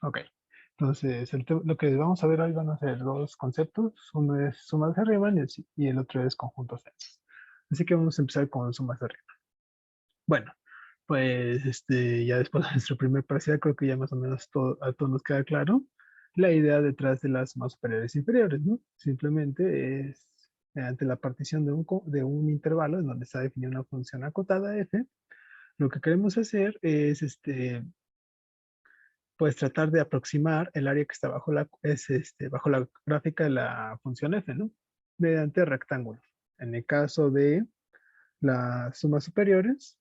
Ok. Entonces, lo que vamos a ver hoy van a ser dos conceptos. Uno es sumas de Riemann y el otro es conjuntos densos. Así que vamos a empezar con sumas de Riemann. Bueno, pues ya después de nuestra primera parcial, creo que ya más o menos a todos nos queda claro la idea detrás de las sumas superiores e inferiores, ¿no? Simplemente es mediante la partición de un intervalo en donde está definida una función acotada f, lo que queremos hacer es pues tratar de aproximar el área que está bajo la gráfica de la función f, ¿no? Mediante rectángulos. En el caso de las sumas superiores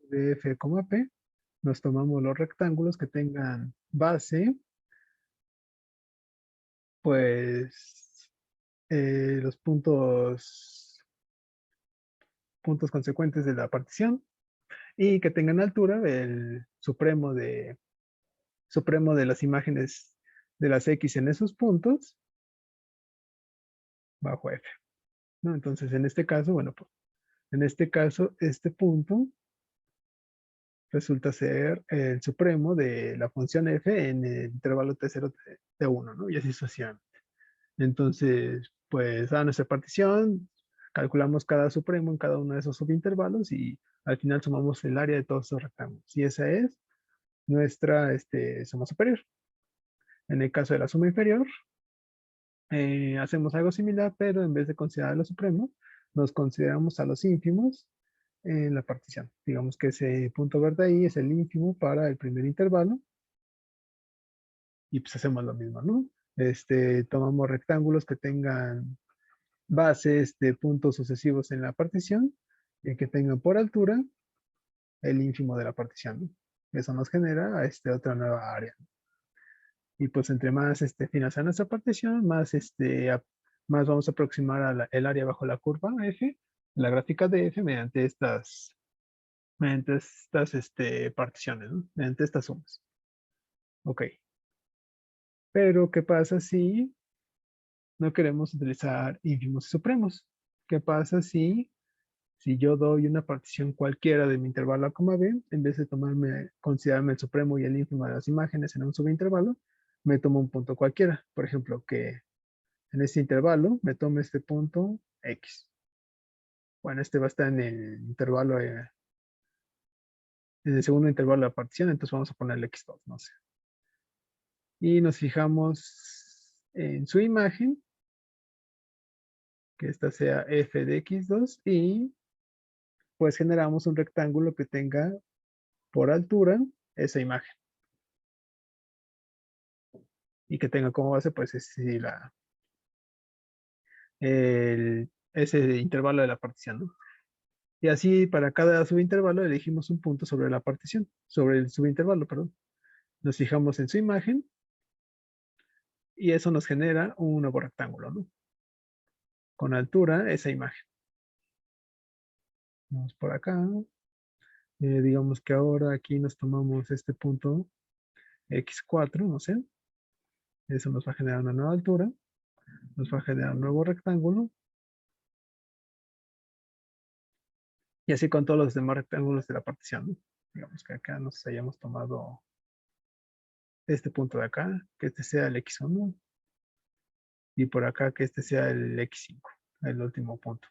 de f, p, nos tomamos los rectángulos que tengan base, pues los puntos consecuentes de la partición y que tengan altura el supremo de las imágenes de las x en esos puntos bajo f, ¿no? Entonces, en este caso, bueno, pues, en este caso, este punto resulta ser el supremo de la función f en el intervalo t0, t1, ¿no? Y así sucesivamente. Entonces, pues a nuestra partición, calculamos cada supremo en cada uno de esos subintervalos y al final sumamos el área de todos esos rectángulos. Y esa es nuestra suma superior. En el caso de la suma inferior, hacemos algo similar, pero en vez de considerar los supremos, nos consideramos a los ínfimos en la partición. Digamos que ese punto verde ahí es el ínfimo para el primer intervalo y pues hacemos lo mismo, ¿no? Tomamos rectángulos que tengan bases de puntos sucesivos en la partición y que tengan por altura el ínfimo de la partición, ¿no? Eso nos genera otra nueva área. Y pues entre más fina sea nuestra partición, más vamos a aproximar a el área bajo la curva F, la gráfica de F, mediante estas particiones, ¿no? Mediante estas sumas. Ok. Pero, ¿qué pasa si no queremos utilizar ínfimos y supremos? ¿Qué pasa si yo doy una partición cualquiera de mi intervalo A, B, en vez de considerarme el supremo y el ínfimo de las imágenes en un subintervalo, me tomo un punto cualquiera? Por ejemplo, que en este intervalo me tome este punto X. Bueno, este va a estar en el intervalo, en el segundo intervalo de la partición, entonces vamos a ponerle X2, no sé. Y nos fijamos en su imagen, que esta sea f de x2, y pues generamos un rectángulo que tenga por altura esa imagen y que tenga como base pues ese intervalo de la partición, ¿no? Y así para cada subintervalo elegimos un punto sobre la partición, sobre el subintervalo, perdón. Nos fijamos en su imagen y eso nos genera un nuevo rectángulo, ¿no? Con altura esa imagen. Vamos por acá. Digamos que ahora aquí nos tomamos este punto x4, no sé. Eso nos va a generar una nueva altura. Nos va a generar un nuevo rectángulo. Y así con todos los demás rectángulos de la partición, ¿no? Digamos que acá nos hayamos tomado este punto de acá, que este sea el x1. Y por acá que este sea el x5, el último punto.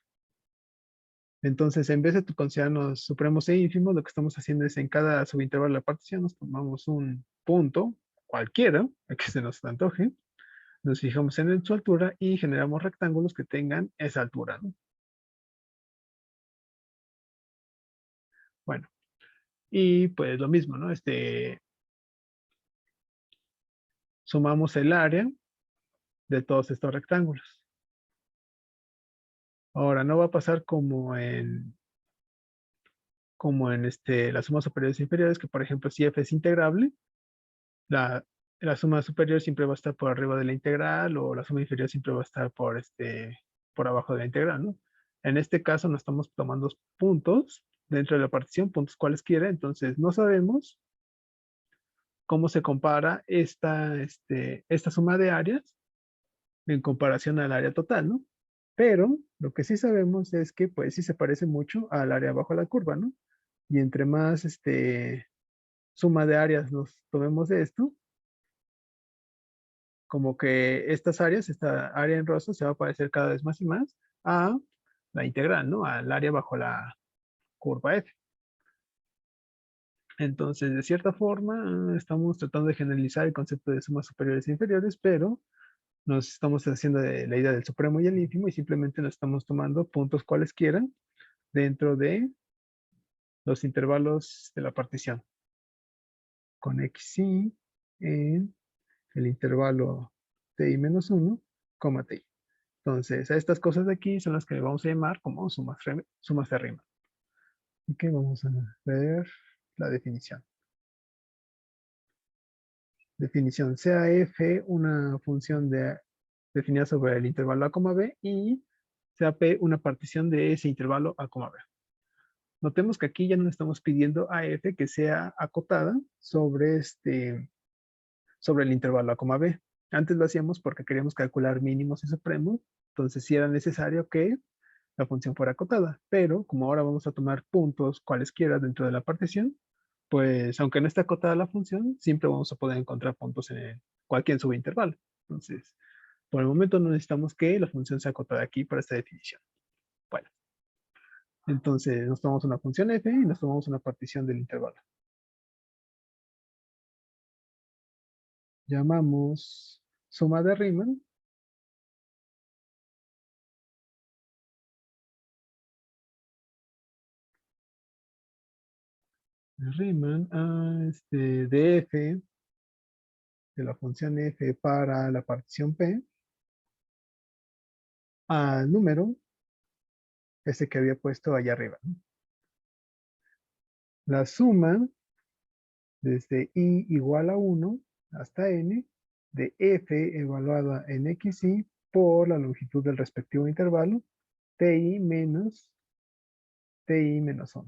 Entonces, en vez de considerarnos supremos e ínfimos, lo que estamos haciendo es en cada subintervalo de la partición nos tomamos un punto cualquiera, el que se nos antoje, nos fijamos en su altura y generamos rectángulos que tengan esa altura, ¿no? Bueno, y pues lo mismo, ¿no? Sumamos el área de todos estos rectángulos. Ahora, no va a pasar como en las sumas superiores e inferiores, que por ejemplo, si f es integrable, la, la suma superior siempre va a estar por arriba de la integral o la suma inferior siempre va a estar por abajo de la integral, ¿no? En este caso nos estamos tomando puntos dentro de la partición, puntos cualesquiera, entonces no sabemos cómo se compara esta suma de áreas en comparación al área total, ¿no? Pero lo que sí sabemos es que pues sí se parece mucho al área bajo la curva, ¿no? Y entre más suma de áreas nos tomemos de esto, como que estas áreas, esta área en rosa se va a parecer cada vez más y más a la integral, ¿no? Al área bajo la curva F. Entonces, de cierta forma, estamos tratando de generalizar el concepto de sumas superiores e inferiores, pero nos estamos haciendo de la idea del supremo y el ínfimo y simplemente nos estamos tomando puntos cualesquiera dentro de los intervalos de la partición. Con xi en el intervalo ti menos 1, ti. Entonces, a estas cosas de aquí son las que vamos a llamar como sumas de Riemann. Y que vamos a ver la definición. Definición, sea f una función definida sobre el intervalo a, b y sea p una partición de ese intervalo a, b. Notemos que aquí ya no estamos pidiendo a f que sea acotada sobre el intervalo a, b. Antes lo hacíamos porque queríamos calcular mínimos y supremos, entonces sí era necesario que la función fuera acotada, pero como ahora vamos a tomar puntos cualesquiera dentro de la partición, pues aunque no esté acotada la función, siempre vamos a poder encontrar puntos en cualquier subintervalo. Entonces, por el momento no necesitamos que la función sea acotada aquí para esta definición. Bueno, entonces nos tomamos una función f y nos tomamos una partición del intervalo. Llamamos suma de Riemann. Riemann de f, de la función f para la partición p, al número ese que había puesto allá arriba, ¿no? La suma desde i igual a 1 hasta n de f evaluada en xi por la longitud del respectivo intervalo ti menos 1.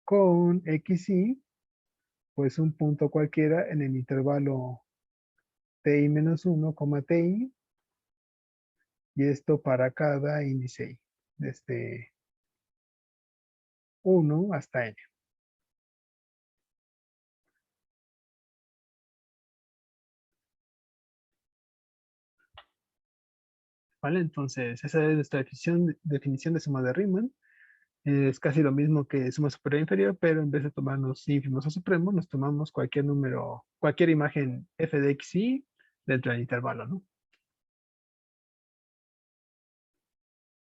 Con xi, pues un punto cualquiera en el intervalo ti menos 1, ti, y esto para cada índice i, desde 1 hasta n. ¿Vale? Entonces, esa es nuestra definición de suma de Riemann. Es casi lo mismo que suma superior e inferior, pero en vez de tomarnos ínfimos o supremos, nos tomamos cualquier número, cualquier imagen f de xi dentro del intervalo, ¿no?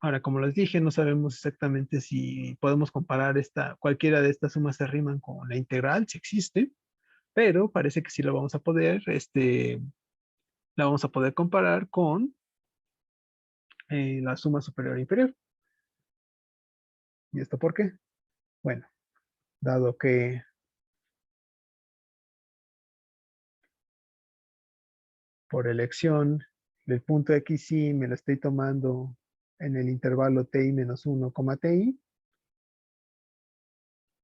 Ahora, como les dije, no sabemos exactamente si podemos comparar cualquiera de estas sumas de Riemann con la integral, si existe, pero parece que sí la vamos a poder comparar con la suma superior e inferior. ¿Y esto por qué? Bueno, dado que por elección del punto xy me lo estoy tomando en el intervalo ti menos 1, ti,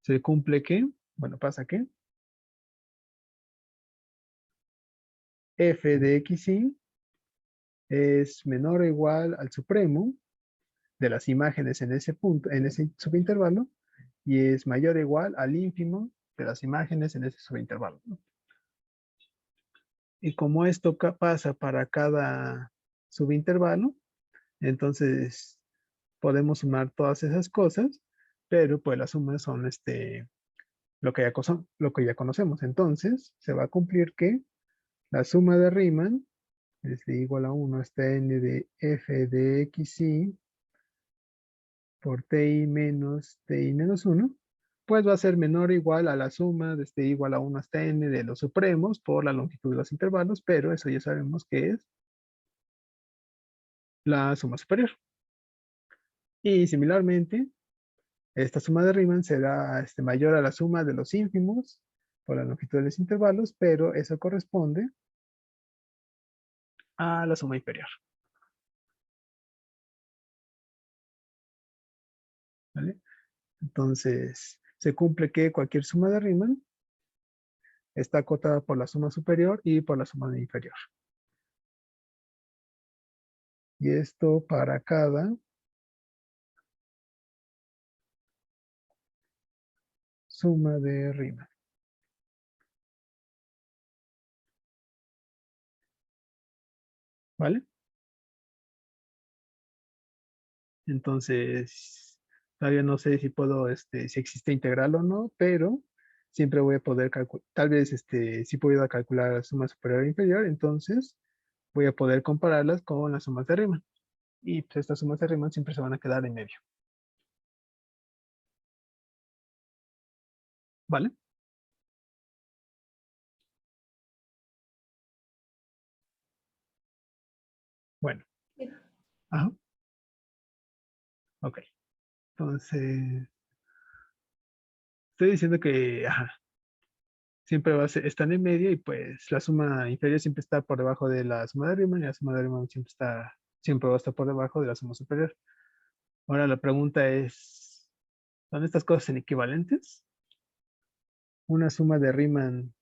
se cumple que, bueno, pasa que f de xy es menor o igual al supremo de las imágenes en ese punto, en ese subintervalo, y es mayor o igual al ínfimo de las imágenes en ese subintervalo, ¿no? Y como esto pasa para cada subintervalo, entonces podemos sumar todas esas cosas, pero pues las sumas son lo que ya conocemos. Entonces se va a cumplir que la suma de Riemann es de igual a 1 hasta n de f de xy por ti menos 1, pues va a ser menor o igual a la suma desde igual a 1 hasta n de los supremos por la longitud de los intervalos, pero eso ya sabemos que es la suma superior. Y similarmente, esta suma de Riemann será mayor a la suma de los ínfimos por la longitud de los intervalos, pero eso corresponde a la suma inferior. ¿Vale? Entonces, se cumple que cualquier suma de Riemann está acotada por la suma superior y por la suma inferior. Y esto para cada suma de Riemann. ¿Vale? Entonces, todavía no sé si puedo, si existe integral o no, pero siempre voy a poder calcular, tal vez, si puedo calcular la suma superior e inferior, entonces voy a poder compararlas con las sumas de Riemann. Y pues estas sumas de Riemann siempre se van a quedar en medio. ¿Vale? Bueno. Ajá. Ok. Entonces, estoy diciendo que, ajá, siempre va a ser, están en medio y pues la suma inferior siempre está por debajo de la suma de Riemann y la suma de Riemann siempre va a estar por debajo de la suma superior. Ahora la pregunta es, ¿son estas cosas en equivalentes? Una suma de Riemann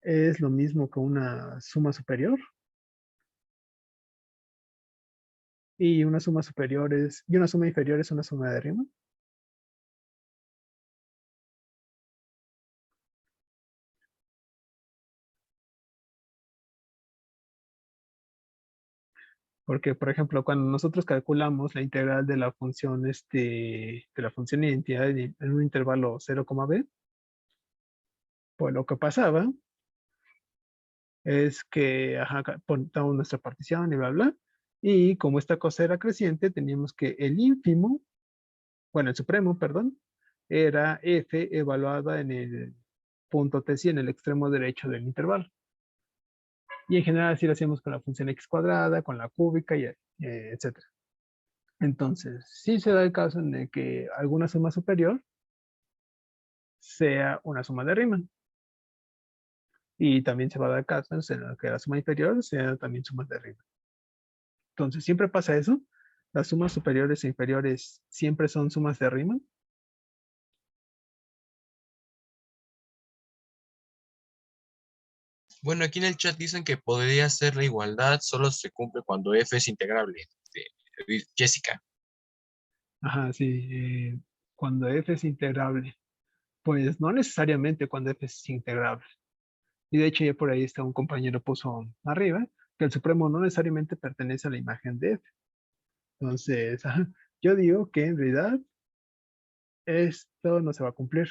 es lo mismo que una suma superior y una suma superior y una suma inferior es una suma de Riemann. Porque, por ejemplo, cuando nosotros calculamos la integral de la función, de la función de identidad en un intervalo 0,b, pues lo que pasaba es que, ajá, poníamos nuestra partición y bla, bla, y como esta cosa era creciente, teníamos que el ínfimo, bueno, el supremo, perdón, era f evaluada en el punto t, en el extremo derecho del intervalo. Y en general así lo hacíamos con la función x cuadrada, con la cúbica, y etcétera. Entonces, sí se da el caso en el que alguna suma superior sea una suma de Riemann. Y también se va a dar casos en los que la suma inferior sea también sumas de Riemann. Entonces, siempre pasa eso. Las sumas superiores e inferiores siempre son sumas de Riemann. Bueno, aquí en el chat dicen que podría ser la igualdad, solo se cumple cuando f es integrable. Jessica. Ajá, sí. Cuando f es integrable. Pues no necesariamente cuando f es integrable. Y de hecho ya por ahí está un compañero puso arriba que el supremo no necesariamente pertenece a la imagen de f. Entonces, ajá, yo digo que en realidad esto no se va a cumplir.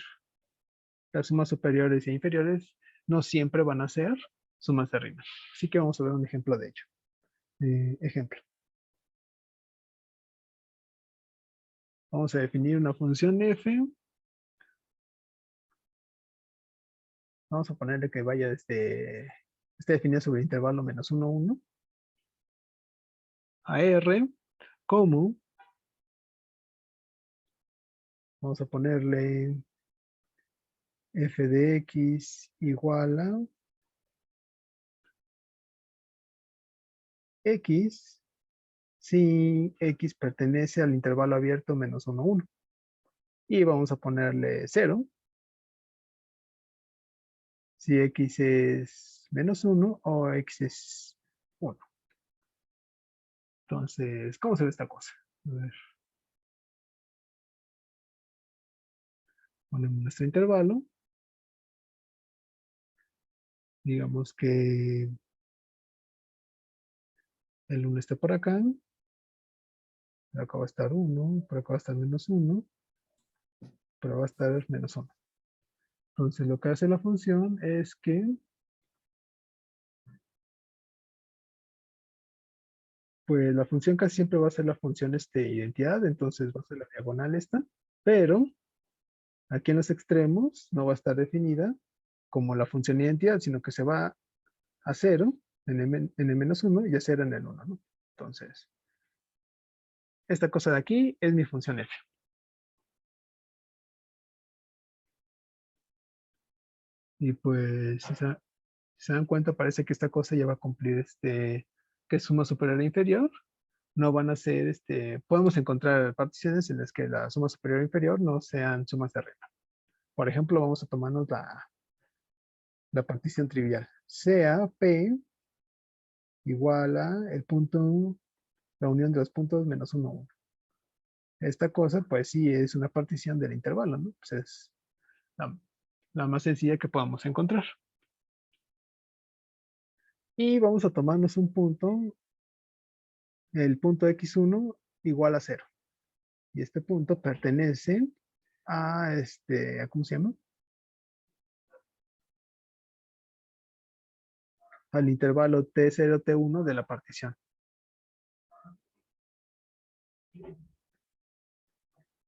Las sumas superiores e inferiores no siempre van a ser sumas de Riemann. Así que vamos a ver un ejemplo de ello. Ejemplo. Vamos a definir una función f. Vamos a ponerle que vaya esté definida sobre el intervalo menos 1, 1 a r como, vamos a ponerle f de x igual a x si x pertenece al intervalo abierto menos 1, 1. Y vamos a ponerle 0 si x es menos 1 o x es 1. Entonces, ¿cómo se ve esta cosa? A ver, ponemos nuestro intervalo. Digamos que el 1 está por acá. Por acá va a estar 1, por acá va a estar menos 1, pero va a estar menos 1. Entonces, lo que hace la función es que, pues la función casi siempre va a ser la función identidad, entonces va a ser la diagonal esta, pero aquí en los extremos no va a estar definida como la función identidad, sino que se va a 0 en el menos 1 y a 0 en el 1, ¿no? Entonces, esta cosa de aquí es mi función f. Y pues, si se dan cuenta, parece que esta cosa ya va a cumplir que es suma superior e inferior. No van a ser, podemos encontrar particiones en las que la suma superior e inferior no sean sumas de Riemann. Por ejemplo, vamos a tomarnos la partición trivial. Sea P igual a el punto la unión de los puntos menos 1, 1. Esta cosa, pues sí, es una partición del intervalo, ¿no? Pues es la más sencilla que podamos encontrar. Y vamos a tomarnos un punto, el punto x1 igual a 0. Y este punto pertenece a ¿cómo se llama? Al intervalo T0, T1 de la partición.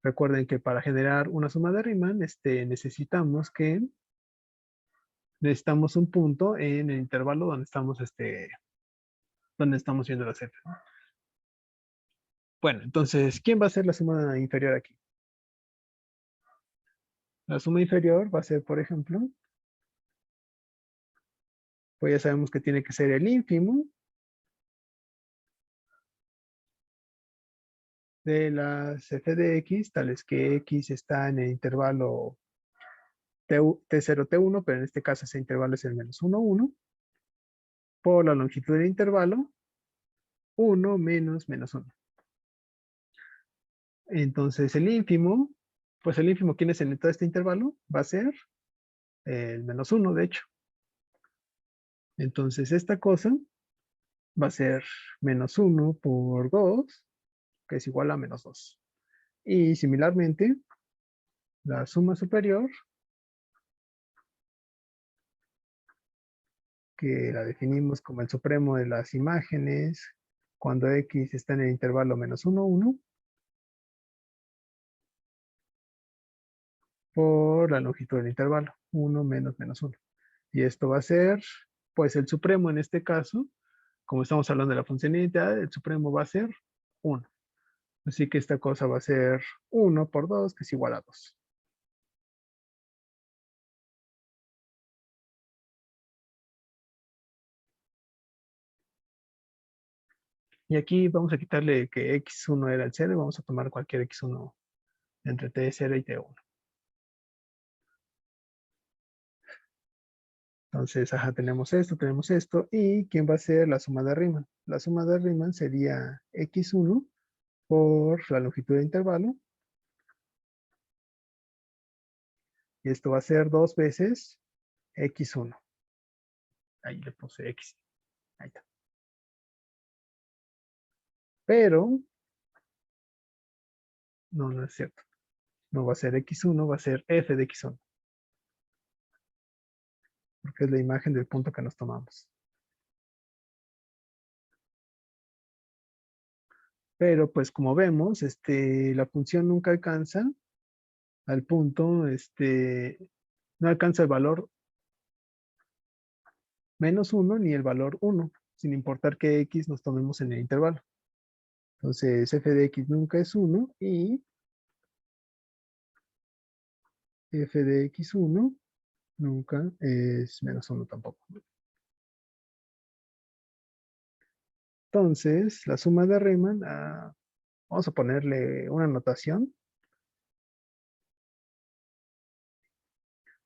Recuerden que para generar una suma de Riemann, necesitamos un punto en el intervalo donde estamos viendo las f. Bueno, entonces, ¿quién va a ser la suma inferior aquí? La suma inferior va a ser, por ejemplo, pues ya sabemos que tiene que ser el ínfimo de las f de x, tales que x está en el intervalo T0, T1, pero en este caso ese intervalo es el menos 1, 1, por la longitud del intervalo 1 menos menos 1. Entonces el ínfimo, pues el ínfimo, ¿quién es en todo este intervalo? Va a ser el menos 1, de hecho. Entonces esta cosa va a ser menos 1 por 2, que es igual a menos 2. Y similarmente, la suma superior, que la definimos como el supremo de las imágenes, cuando x está en el intervalo menos 1, 1, por la longitud del intervalo, 1 menos menos 1. Y esto va a ser, pues el supremo en este caso, como estamos hablando de la función de identidad, el supremo va a ser 1. Así que esta cosa va a ser 1 por 2, que es igual a 2. Y aquí vamos a quitarle que x1 era el 0 y vamos a tomar cualquier x1 entre t0 y t1. Entonces, tenemos esto. ¿Y quién va a ser la suma de Riemann? La suma de Riemann sería x1 por la longitud de intervalo. Y esto va a ser 2 veces x1. Ahí le puse x. Ahí está. Pero, no es cierto. No va a ser x1, va a ser f de x1. Porque es la imagen del punto que nos tomamos. Pero pues como vemos, la función nunca alcanza al punto, no alcanza el valor menos 1 ni el valor 1, sin importar qué x nos tomemos en el intervalo. Entonces f de x nunca es 1 y f de x1 nunca es menos 1 tampoco. Entonces, la suma de Riemann, vamos a ponerle una notación.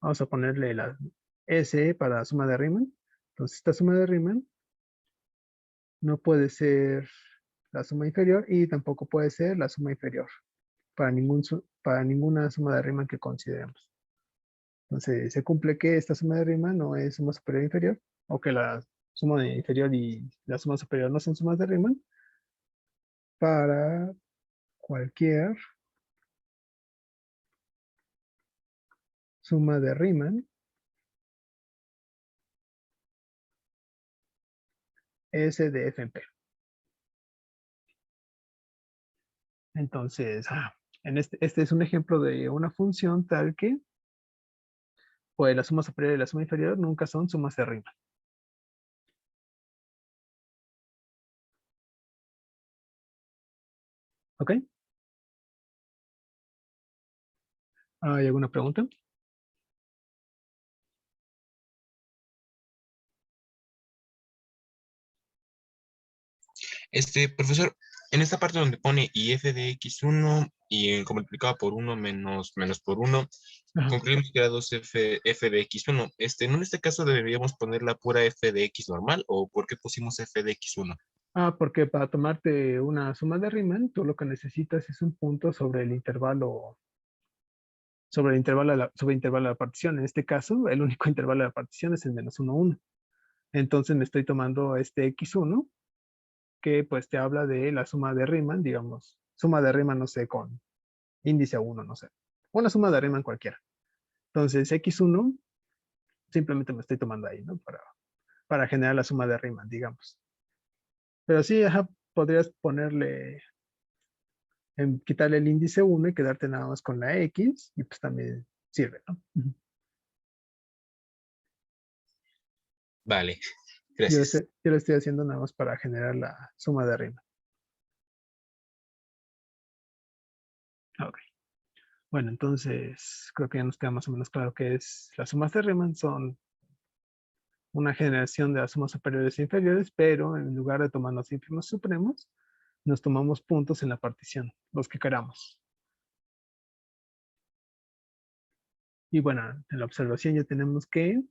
Vamos a ponerle la S para suma de Riemann. Entonces, esta suma de Riemann no puede ser la suma inferior y tampoco puede ser la suma inferior para ninguna suma de Riemann que consideremos. Entonces, se cumple que esta suma de Riemann no es suma superior o inferior, o que la suma de inferior y la suma superior no son sumas de Riemann para cualquier suma de Riemann S de f en P. Entonces, este es un ejemplo de una función tal que pues la suma superior y la suma inferior nunca son sumas de Riemann. ¿Ok? ¿Hay alguna pregunta? Profesor, en esta parte donde pone y f de x1 y como multiplicado por 1 menos por 1, Ajá. concluimos que era 2f de x1. ¿No en este caso deberíamos poner la pura f de x normal o por qué pusimos f de x1? Porque para tomarte una suma de Riemann, tú lo que necesitas es un punto sobre el intervalo de la partición. En este caso, el único intervalo de la partición es el -1, 1. Entonces me estoy tomando este x1, que pues te habla de la suma de Riemann, digamos, suma de Riemann, no sé, con índice 1, no sé. Una suma de Riemann cualquiera. Entonces, x1 simplemente me estoy tomando ahí, ¿no? Para generar la suma de Riemann, digamos. Pero sí, ajá, podrías ponerle, quitarle el índice 1 y quedarte nada más con la x, y pues también sirve, ¿no? Ujú. Vale, Yo, gracias. yo lo estoy haciendo nada más para generar la suma de Riemann. Ok. Bueno, entonces creo que ya nos queda más o menos claro que es las sumas de Riemann son una generación de las sumas superiores e inferiores, pero en lugar de tomar los ínfimos supremos, nos tomamos puntos en la partición, los que queramos. Y bueno, en la observación ya tenemos que,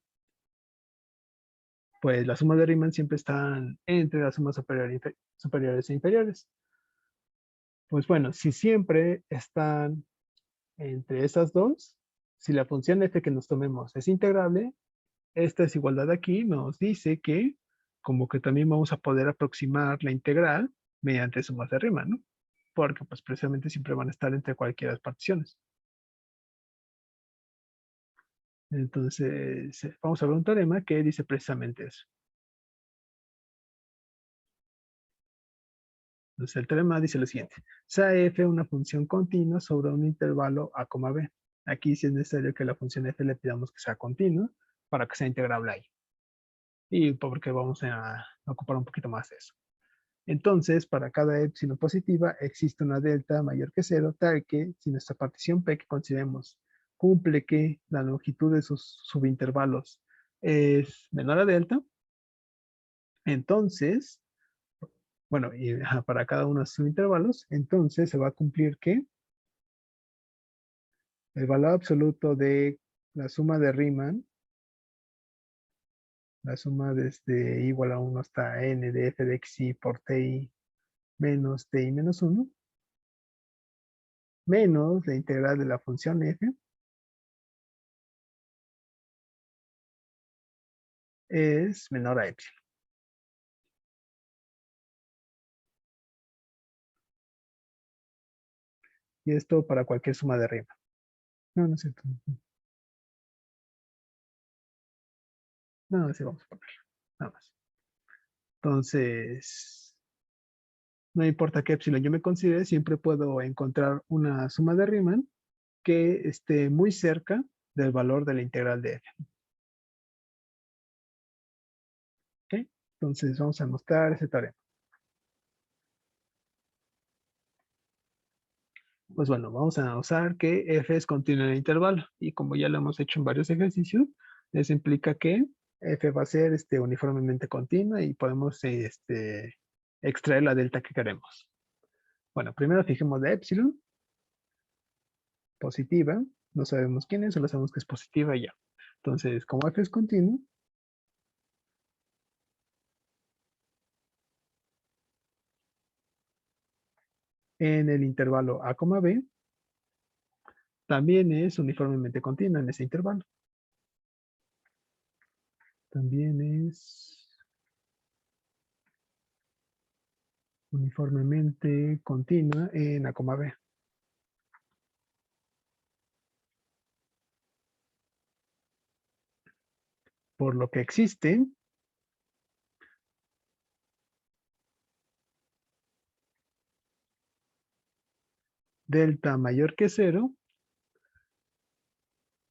pues las sumas de Riemann siempre están entre las sumas superiores e inferiores. Pues bueno, si siempre están entre esas dos, si la función f que nos tomemos es integrable, esta desigualdad aquí nos dice que como que también vamos a poder aproximar la integral mediante sumas de Riemann, ¿no? Porque pues precisamente siempre van a estar entre cualquiera de las particiones. Entonces, vamos a ver un teorema que dice precisamente eso. Entonces, el teorema dice lo siguiente. Sea f una función continua sobre un intervalo a, b. Aquí sí es necesario que la función f le pidamos que sea continua para que sea integrable ahí. Y porque vamos a ocupar un poquito más de eso. Entonces, para cada epsilon positiva existe una delta mayor que cero, tal que si nuestra partición P que consideremos cumple que la longitud de sus subintervalos es menor a delta, entonces, bueno, y para cada uno de sus subintervalos, entonces se va a cumplir que el valor absoluto de la suma de Riemann, la suma desde igual a 1 hasta n de f de xi por ti menos ti menos 1, menos la integral de la función f, es menor a epsilon. Y esto para cualquier suma de Riemann. No, no es cierto. No, sí vamos a ponerlo. Nada más. Entonces, no importa qué epsilon yo me considere, siempre puedo encontrar una suma de Riemann que esté muy cerca del valor de la integral de f. ¿Ok? Entonces, vamos a mostrar ese teorema. Pues bueno, vamos a usar que f es continuo en el intervalo. Y como ya lo hemos hecho en varios ejercicios, eso implica que f va a ser uniformemente continua y podemos extraer la delta que queremos. Bueno, primero fijemos de epsilon, positiva. No sabemos quién es, solo sabemos que es positiva y ya. Entonces, como f es continuo, en el intervalo a, b, también es uniformemente continua en ese intervalo. También es uniformemente continua en a, b. Por lo que existe delta mayor que cero,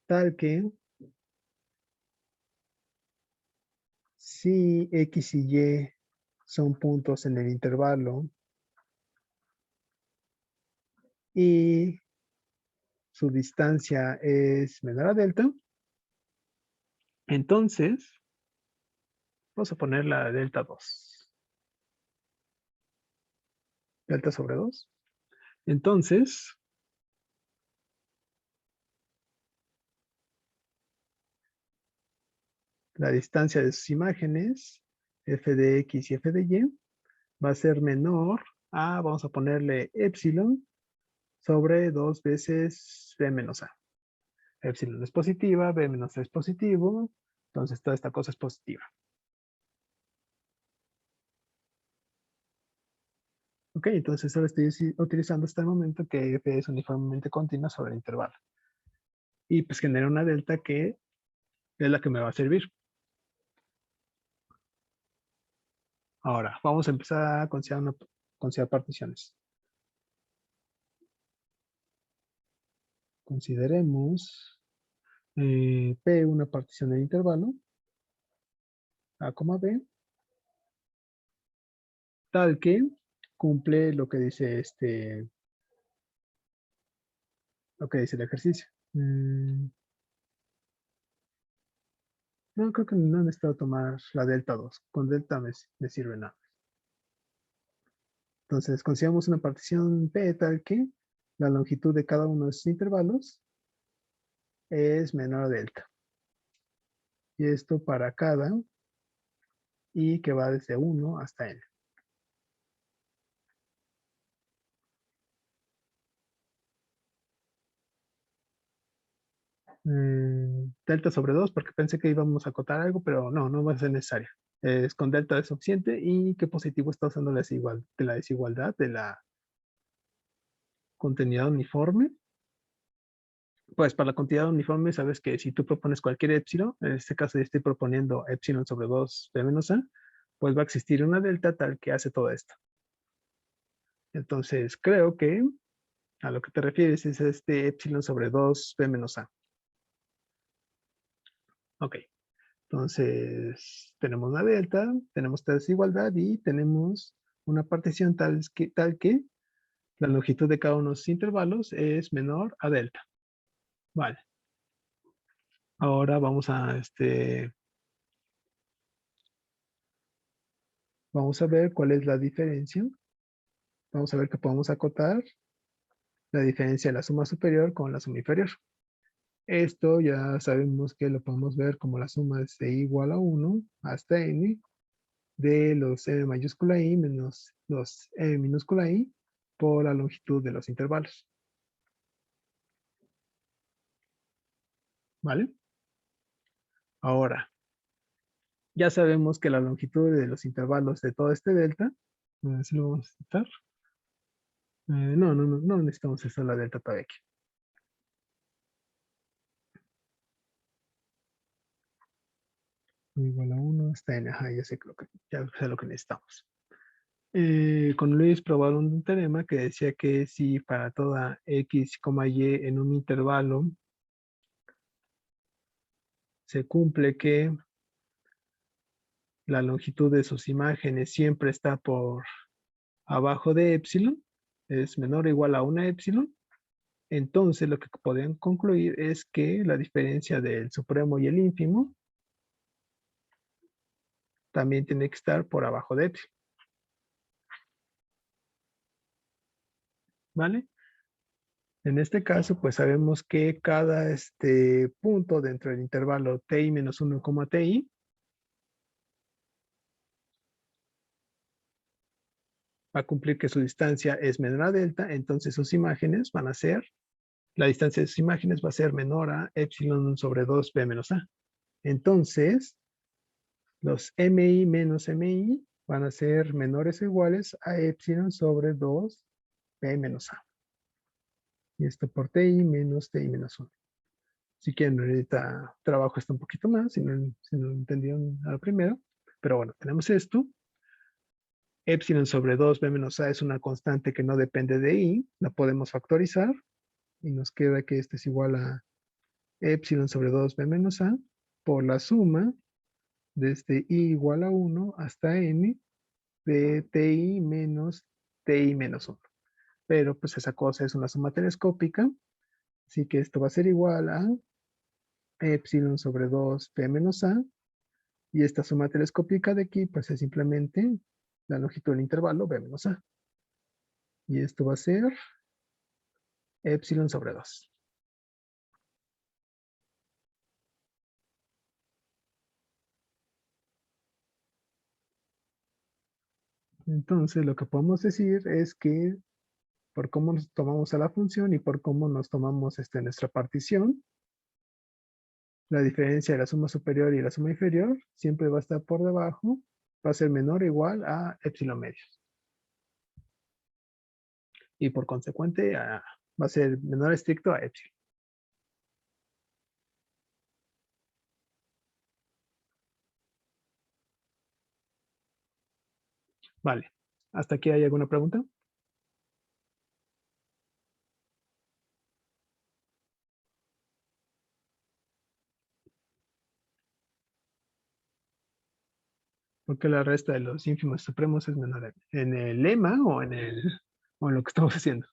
tal que si x y y son puntos en el intervalo y su distancia es menor a delta, entonces vamos a poner la delta 2. Delta sobre 2. Entonces, la distancia de sus imágenes, f de x y f de y, va a ser menor a, vamos a ponerle epsilon sobre 2 veces b menos a. Epsilon es positiva, b menos a es positivo, entonces toda esta cosa es positiva. Ok, entonces solo estoy utilizando hasta el momento que f es uniformemente continua sobre el intervalo. Y pues genera una delta que es la que me va a servir. Ahora, vamos a empezar a considerar particiones. Consideremos P una partición del intervalo A, B, tal que cumple lo que dice lo que dice el ejercicio. No, creo que no necesito tomar la delta 2. Con delta me sirve nada. Entonces, consideramos una partición P tal que la longitud de cada uno de esos intervalos es menor a delta. Y esto para cada y que va desde 1 hasta n. Delta sobre 2 porque pensé que íbamos a acotar algo, pero no va a ser necesario. Es con delta es suficiente y qué positivo está usando la desigualdad de la continuidad uniforme. Pues para la continuidad uniforme sabes que si tú propones cualquier epsilon, en este caso yo estoy proponiendo epsilon sobre 2 b menos a, pues va a existir una delta tal que hace todo esto. Entonces creo que a lo que te refieres es este epsilon sobre 2 b menos a. Ok. Entonces, tenemos una delta, tenemos esta desigualdad y tenemos una partición tal que la longitud de cada uno de los intervalos es menor a delta. Vale. Ahora vamos a ver cuál es la diferencia. Vamos a ver que podemos acotar la diferencia de la suma superior con la suma inferior. Esto ya sabemos que lo podemos ver como la suma de igual a 1 hasta n de los m mayúscula i menos los m minúscula i por la longitud de los intervalos. ¿Vale? Ahora, ya sabemos que la longitud de los intervalos de todo este delta, a ver si lo vamos a quitar. No necesitamos esta la delta todavía aquí. Igual a 1 hasta n, ajá, ya sé lo que necesitamos. Con Luis probaron un teorema que decía que si para toda x, y en un intervalo se cumple que la longitud de sus imágenes siempre está por abajo de epsilon, es menor o igual a una epsilon, entonces lo que podrían concluir es que la diferencia del supremo y el ínfimo también tiene que estar por abajo de epsilon. ¿Vale? En este caso, pues sabemos que cada punto dentro del intervalo ti menos 1, ti va a cumplir que su distancia es menor a delta, entonces sus imágenes van a ser, la distancia de sus imágenes va a ser menor a epsilon sobre 2b menos a. Entonces, los mi menos mi van a ser menores o iguales a epsilon sobre 2b menos a. Y esto por ti menos 1. Si quieren, ahorita trabajo esto un poquito más, si no lo entendieron a lo primero. Pero bueno, tenemos esto. Epsilon sobre 2b menos a es una constante que no depende de i. La podemos factorizar. Y nos queda que esto es igual a epsilon sobre 2b menos a por la suma desde i igual a 1 hasta n de ti menos 1. Pero pues esa cosa es una suma telescópica. Así que esto va a ser igual a epsilon sobre 2b menos a. Y esta suma telescópica de aquí pues es simplemente la longitud del intervalo b menos a. Y esto va a ser epsilon sobre 2. Entonces, lo que podemos decir es que por cómo nos tomamos a la función y por cómo nos tomamos nuestra partición, la diferencia de la suma superior y la suma inferior siempre va a estar por debajo, va a ser menor o igual a epsilon medios. Y por consecuente va a ser menor estricto a epsilon. Vale. ¿Hasta aquí hay alguna pregunta? ¿Por qué la resta de los ínfimos supremos es menor en el lema o en lo que estamos haciendo?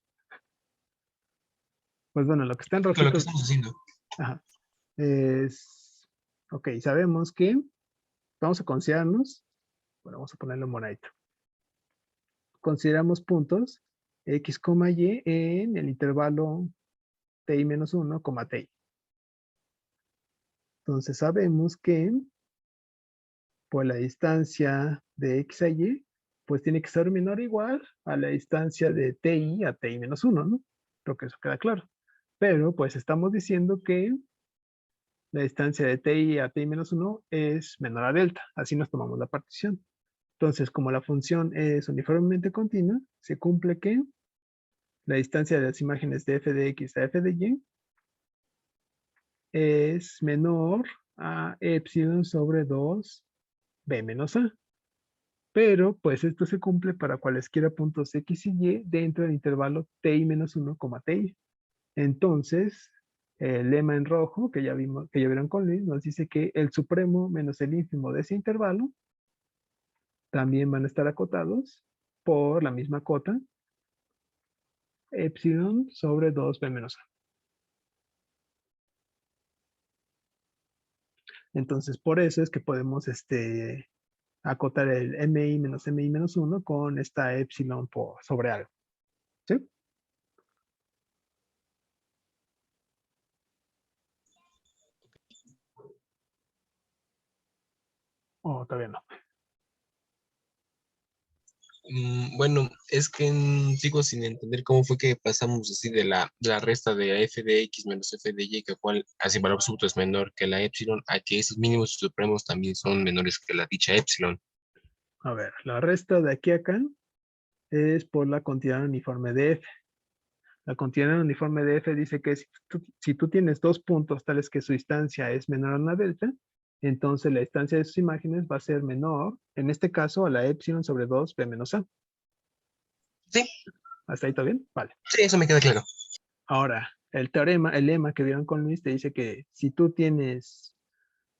Pues bueno, lo que está en Con lo que rojito, estamos haciendo. ajá, es, ok, sabemos que vamos a considerarnos, bueno, vamos a ponerlo en moradito. Consideramos puntos x, y en el intervalo ti menos 1, ti. Entonces sabemos que pues la distancia de x a y pues tiene que ser menor o igual a la distancia de ti a ti menos 1, ¿no? Creo que eso queda claro. Pero pues estamos diciendo que la distancia de ti a ti menos 1 es menor a delta. Así nos tomamos la partición. Entonces, como la función es uniformemente continua, se cumple que la distancia de las imágenes de f de x a f de y es menor a epsilon sobre 2 b menos a. Pero pues esto se cumple para cualesquiera puntos x y y dentro del intervalo ti menos 1, ti. Entonces, el lema en rojo que ya vimos, que ya vieron con Luis, nos dice que el supremo menos el ínfimo de ese intervalo también van a estar acotados por la misma cota epsilon sobre 2b menos a. Entonces, por eso es que podemos acotar el mi menos 1 con esta epsilon sobre algo. ¿Sí? O todavía no. Bueno, es que sigo sin entender cómo fue que pasamos así de la resta de f de x menos f de y, que cual así valor absoluto es menor que la epsilon, a que esos mínimos supremos también son menores que la dicha epsilon. A ver, la resta de aquí a acá es por la continuidad uniforme de f. La continuidad uniforme de f dice que si tú tienes dos puntos tales que su distancia es menor a una delta, entonces la distancia de sus imágenes va a ser menor, en este caso, a la epsilon sobre 2 b menos a. Sí, ¿Hasta ahí todo bien? Vale. sí, eso me queda claro. Ahora, el lema que vieron con Luis te dice que si tú tienes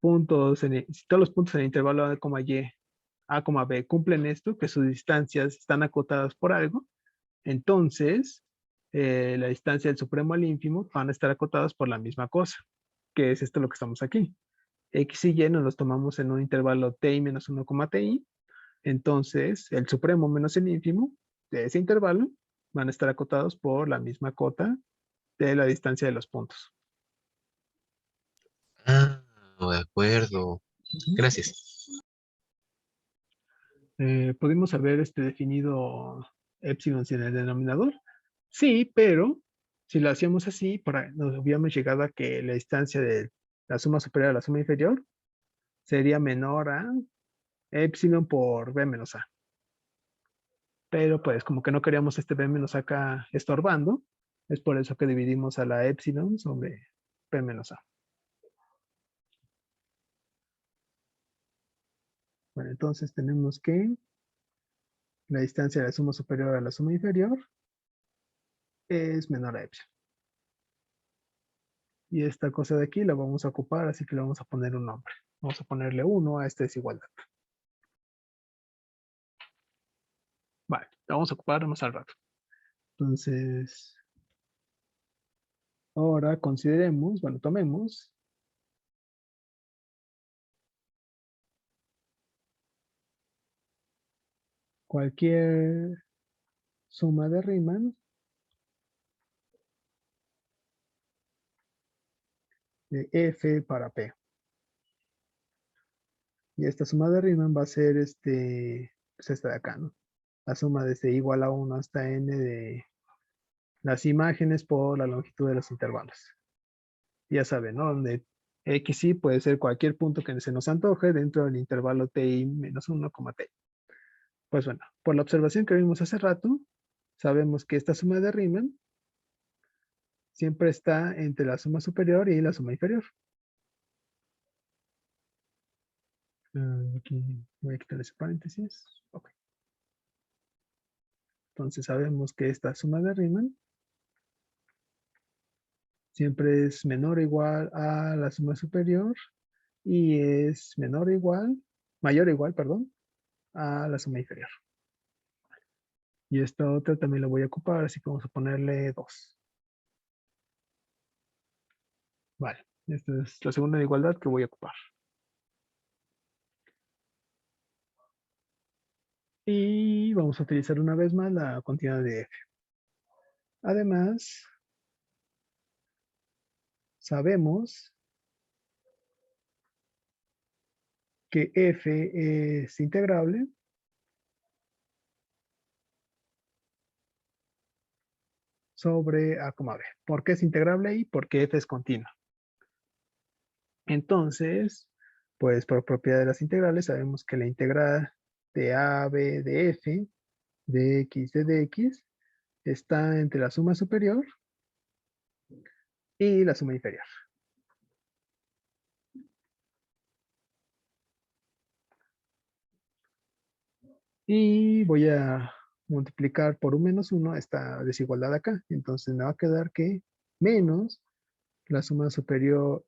puntos, si todos los puntos en el intervalo A, Y, A, B cumplen esto, que sus distancias están acotadas por algo, entonces la distancia del supremo al ínfimo van a estar acotadas por la misma cosa, que es esto lo que estamos aquí. X y Y nos los tomamos en un intervalo ti menos 1, ti, entonces el supremo menos el ínfimo de ese intervalo van a estar acotados por la misma cota de la distancia de los puntos. Ah, de acuerdo. Ujú. Gracias. ¿Pudimos haber definido epsilon en el denominador? Sí, pero si lo hacíamos así, nos hubiéramos llegado a que la distancia de la suma superior a la suma inferior sería menor a epsilon por b menos a. Pero pues como que no queríamos este b menos acá estorbando, es por eso que dividimos a la epsilon sobre b menos a. Bueno, entonces tenemos que la distancia de la suma superior a la suma inferior es menor a epsilon. Y esta cosa de aquí la vamos a ocupar, así que le vamos a poner un nombre. Vamos a ponerle 1 a esta desigualdad. Vale, la vamos a ocupar más al rato. Entonces, ahora consideremos, bueno, tomemos cualquier suma de Riemann de f para p. Y esta suma de Riemann va a ser pues esta de acá, ¿no? la suma desde igual a 1 hasta n de las imágenes por la longitud de los intervalos. Ya saben, ¿no? Donde xy puede ser cualquier punto que se nos antoje dentro del intervalo ti menos 1, ti. Pues bueno, por la observación que vimos hace rato, sabemos que esta suma de Riemann siempre está entre la suma superior y la suma inferior. Aquí voy a quitar ese paréntesis. Ok. Entonces sabemos que esta suma de Riemann siempre es menor o igual a la suma superior y es mayor o igual, perdón, a la suma inferior. Y esta otra también la voy a ocupar, así que vamos a ponerle 2. Vale, esta es la segunda igualdad que voy a ocupar. Y vamos a utilizar una vez más la continuidad de f. Además, sabemos que f es integrable sobre a, b. ¿Por qué es integrable y por qué f es continua? Entonces, pues por propiedad de las integrales sabemos que la integral de a, b, de f, de x, de dx, está entre la suma superior y la suma inferior. Y voy a multiplicar por un menos 1 esta desigualdad acá. Entonces me va a quedar que menos la suma superior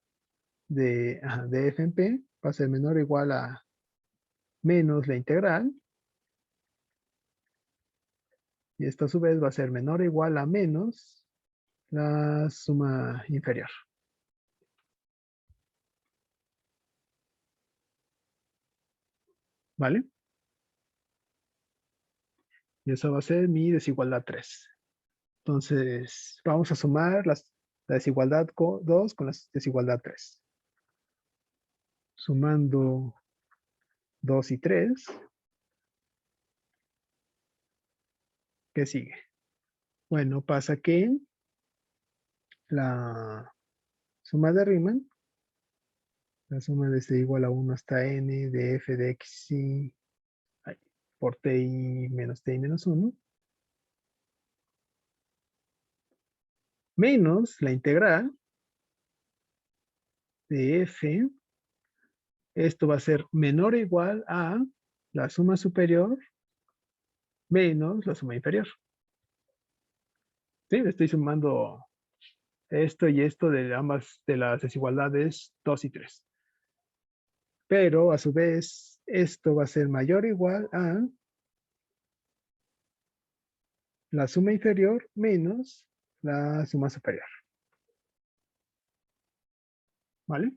de f en p va a ser menor o igual a menos la integral. Y esto a su vez va a ser menor o igual a menos la suma inferior. ¿Vale? Y eso va a ser mi desigualdad 3. Entonces, vamos a sumar la desigualdad 2 con la desigualdad 3. Sumando 2 y 3. ¿Qué sigue? Bueno, pasa que la suma de Riemann, la suma desde igual a 1 hasta n de f de x por ti menos 1, menos la integral de f, esto va a ser menor o igual a la suma superior menos la suma inferior. ¿Sí? Le estoy sumando esto y esto de ambas de las desigualdades 2 y 3. Pero a su vez, esto va a ser mayor o igual a la suma inferior menos la suma superior. ¿Vale?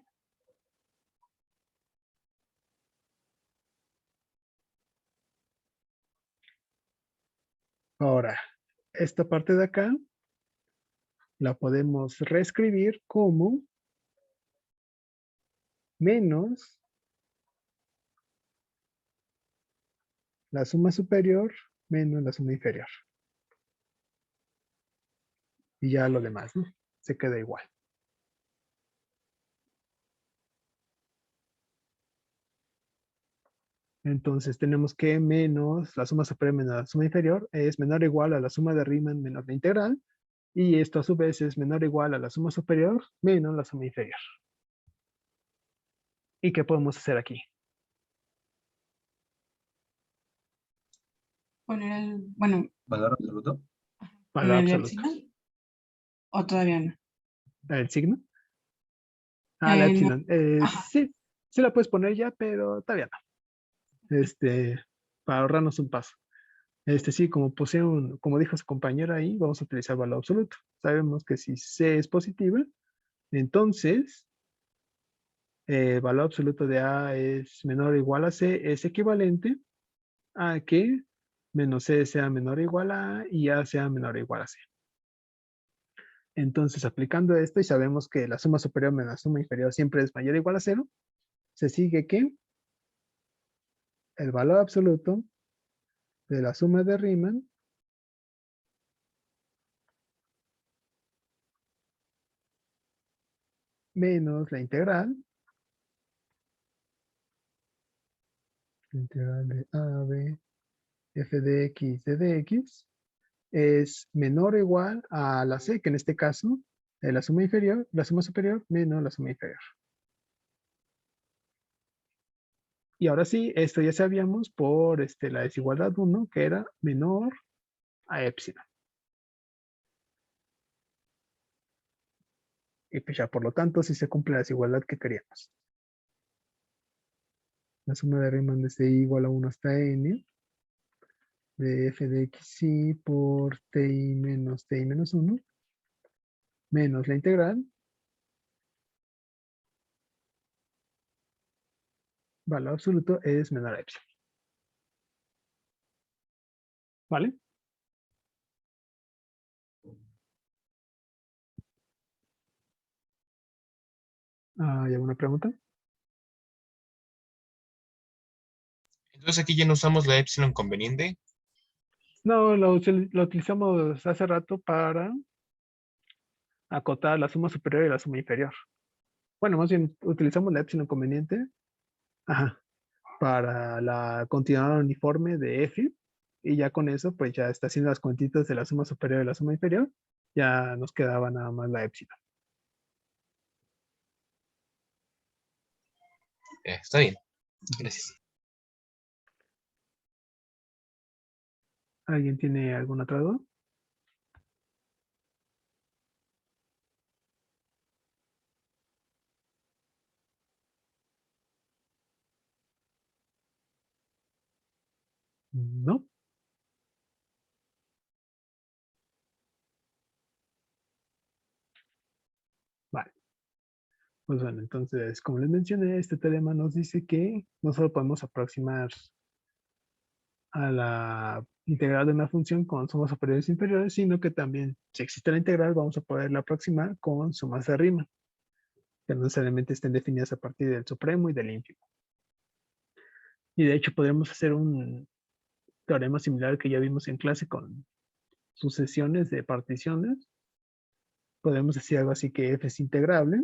Ahora, esta parte de acá la podemos reescribir como menos la suma superior menos la suma inferior. Y ya lo demás, ¿no? Se queda igual. Entonces tenemos que menos la suma superior menos la suma inferior es menor o igual a la suma de Riemann menos la integral. Y esto a su vez es menor o igual a la suma superior menos la suma inferior. ¿Y qué podemos hacer aquí? Poner el, bueno, ¿Valor absoluto? Valor poner el absoluto. epsilon, o todavía no. ¿El signo? Ah, la No. epsilon. Ajá. Sí, sí la puedes poner ya, pero todavía no. Para ahorrarnos un paso. Sí, como como dijo su compañera ahí, vamos a utilizar valor absoluto. Sabemos que si C es positiva, entonces valor absoluto de A es menor o igual a C, es equivalente a que menos C sea menor o igual a A y A sea menor o igual a C. Entonces, aplicando esto y sabemos que la suma superior menos la suma inferior siempre es mayor o igual a 0, se sigue que el valor absoluto de la suma de Riemann menos la integral de a, b, f de x, d de x, es menor o igual a la c, que en este caso es la suma inferior, la suma superior menos la suma inferior. Y ahora sí, esto ya sabíamos por la desigualdad 1, que era menor a epsilon. Y pues ya, por lo tanto, sí se cumple la desigualdad que queríamos. La suma de Riemann desde i igual a 1 hasta n de f de xi por ti menos 1 menos la integral, valor absoluto es menor a epsilon. ¿Vale? ¿Hay alguna pregunta? Entonces aquí ya no usamos la epsilon conveniente. No, lo utilizamos hace rato para acotar la suma superior y la suma inferior. Bueno, más bien utilizamos la epsilon conveniente, ajá, para la continuidad uniforme de F, y ya con eso pues ya está haciendo las cuentitas de la suma superior y la suma inferior, ya nos quedaba nada más la epsilon. Está bien. Gracias. ¿Alguien tiene alguna otra duda? ¿No? Vale. Pues bueno, entonces, como les mencioné, este teorema nos dice que no solo podemos aproximar a la integral de una función con sumas superiores e inferiores, sino que también, si existe la integral, vamos a poderla aproximar con sumas de Riemann, que no necesariamente estén definidas a partir del supremo y del ínfimo. Y de hecho, podríamos hacer un teorema similar que ya vimos en clase con sucesiones de particiones. Podemos decir algo así que f es integrable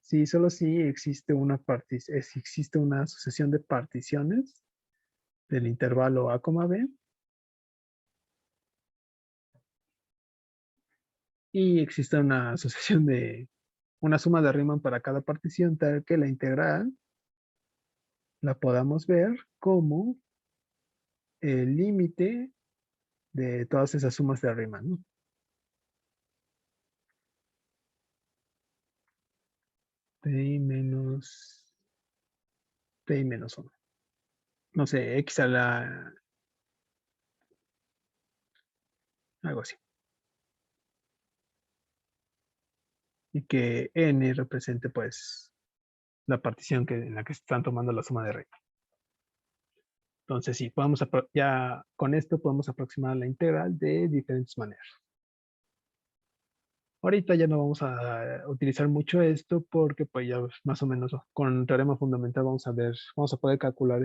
si solo si existe si existe una sucesión de particiones del intervalo a, b, y existe una sucesión de una suma de Riemann para cada partición, tal que la integral la podamos ver como el límite de todas esas sumas de Riemann, ¿no? T menos 1. No sé, x a la... algo así. Y que n represente pues la partición en la que están tomando la suma de Riemann. Entonces sí, ya con esto podemos aproximar la integral de diferentes maneras. Ahorita ya no vamos a utilizar mucho esto porque pues ya más o menos con el teorema fundamental vamos a poder calcular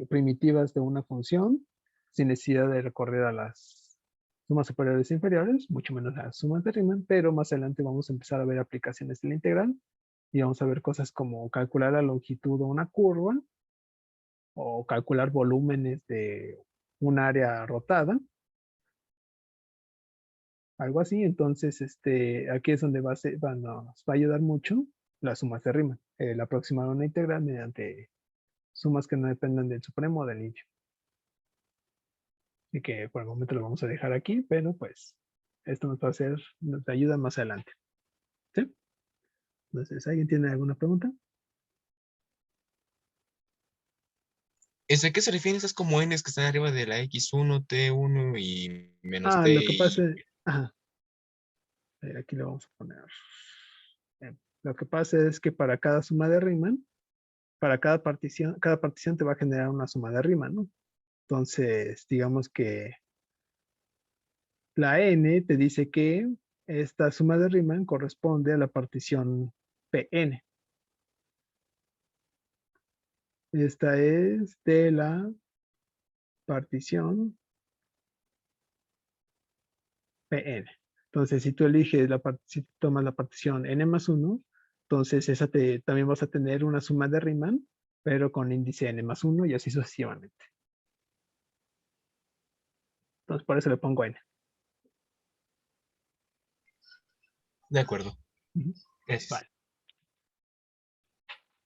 primitivas de una función sin necesidad de recorrer a las sumas superiores e inferiores, mucho menos a las sumas de Riemann, pero más adelante vamos a empezar a ver aplicaciones de la integral y vamos a ver cosas como calcular la longitud de una curva o calcular volúmenes de un área rotada, algo así. Entonces, aquí es donde nos va a ayudar mucho las sumas de Riemann, el aproximar una integral mediante sumas que no dependan del supremo o del ínfimo. Y que por el momento lo vamos a dejar aquí, pero pues esto nos ayuda más adelante. ¿Sí? Entonces, ¿alguien tiene alguna pregunta? ¿A qué se refieren esas como n's que están arriba de la x1, t1 y menos t? Lo que pasa, ajá, aquí lo vamos a poner. Lo que pasa es que para cada suma de Riemann, para cada partición te va a generar una suma de Riemann, ¿no? Entonces, digamos que la n te dice que esta suma de Riemann corresponde a la partición Pn. Esta es de la partición Pn. Entonces, si tú eliges si tomas la partición n más 1, entonces también vas a tener una suma de Riemann, pero con índice n más 1 y así sucesivamente. Entonces, por eso le pongo n. De acuerdo. Ujú. Gracias. Vale.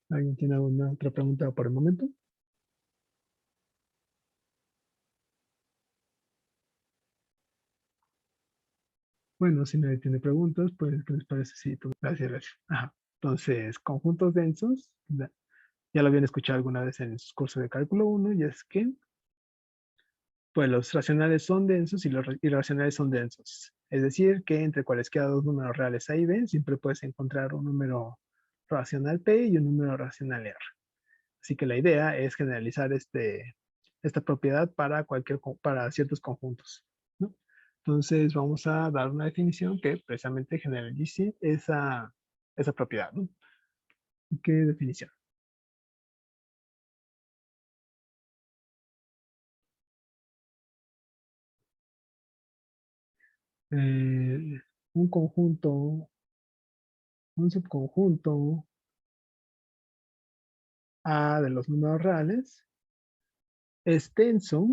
¿Alguien tiene alguna otra pregunta por el momento? Bueno, si nadie tiene preguntas, pues, ¿qué les parece? Sí, gracias, gracias. Ajá. Entonces, conjuntos densos, ya lo habían escuchado alguna vez en sus cursos de cálculo 1, y es que, pues, los racionales son densos y los irracionales son densos. Es decir, que entre cualesquiera dos números reales A y B, siempre puedes encontrar un número racional P y un número racional R. Así que la idea es generalizar esta propiedad para ciertos conjuntos, ¿no? Entonces vamos a dar una definición que precisamente generalice esa propiedad, ¿no? ¿Qué definición? Eh, un conjunto, un subconjunto A de los números reales es denso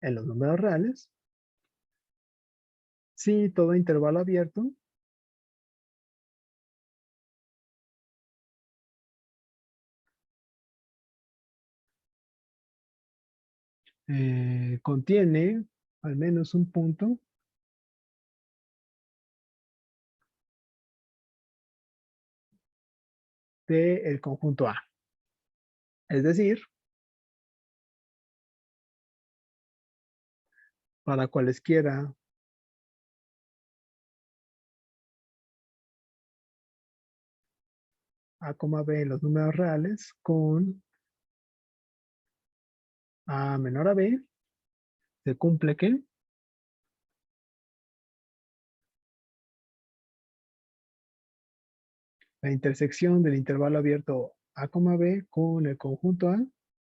en los números reales si todo intervalo abierto contiene al menos un punto del conjunto A. Es decir, para cualesquiera A, B en los números reales con A menor a B, se cumple que la intersección del intervalo abierto A, B con el conjunto A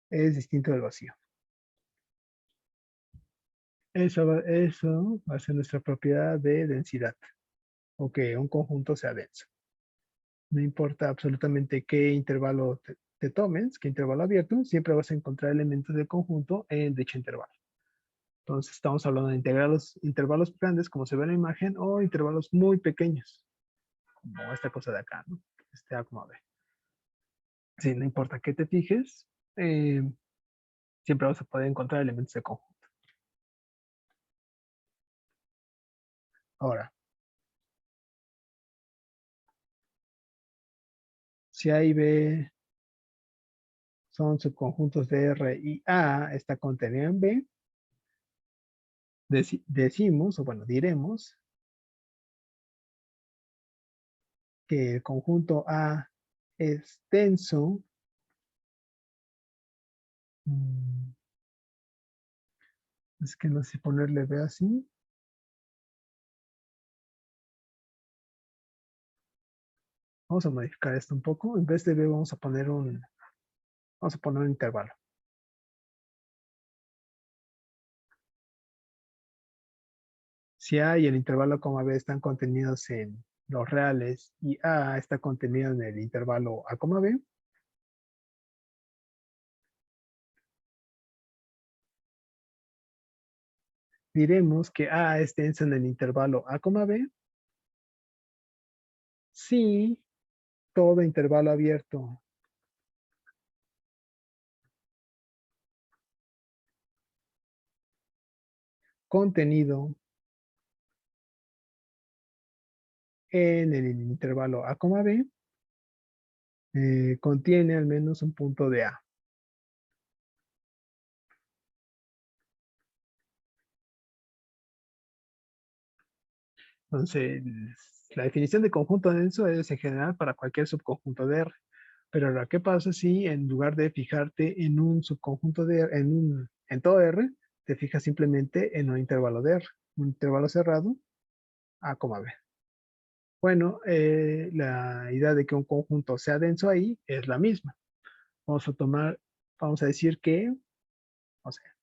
es distinto del vacío. Eso va a ser nuestra propiedad de densidad, o que un conjunto sea denso. No importa absolutamente qué intervalo te tomes, qué intervalo abierto, siempre vas a encontrar elementos del conjunto en dicho intervalo. Entonces estamos hablando de intervalos grandes, como se ve en la imagen, o intervalos muy pequeños, como esta cosa de acá, ¿no? Este A, B. Sí, no importa qué te fijes, eh, siempre vas a poder encontrar elementos de conjunto. Ahora, si A y B son subconjuntos de R y A está contenido en B, decimos, o bueno, diremos que el conjunto A es denso. mm, Es que no sé si ponerle B así. Vamos a modificar esto un poco. En vez de B vamos a poner un intervalo. Si A y el intervalo, B están contenidos en los reales y A está contenido en el intervalo A, B, diremos que A es denso en el intervalo A, B si todo intervalo abierto contenido en el intervalo A, B contiene al menos un punto de A. Entonces, la definición de conjunto denso es en general para cualquier subconjunto de R. Pero ahora, ¿qué pasa si en lugar de fijarte en un subconjunto de R, en todo R, te fijas simplemente en un intervalo de R, un intervalo cerrado A, B? Bueno, la idea probabilidad de que un conjunto sea denso ahí es la misma. Vamos a decir que, o sea,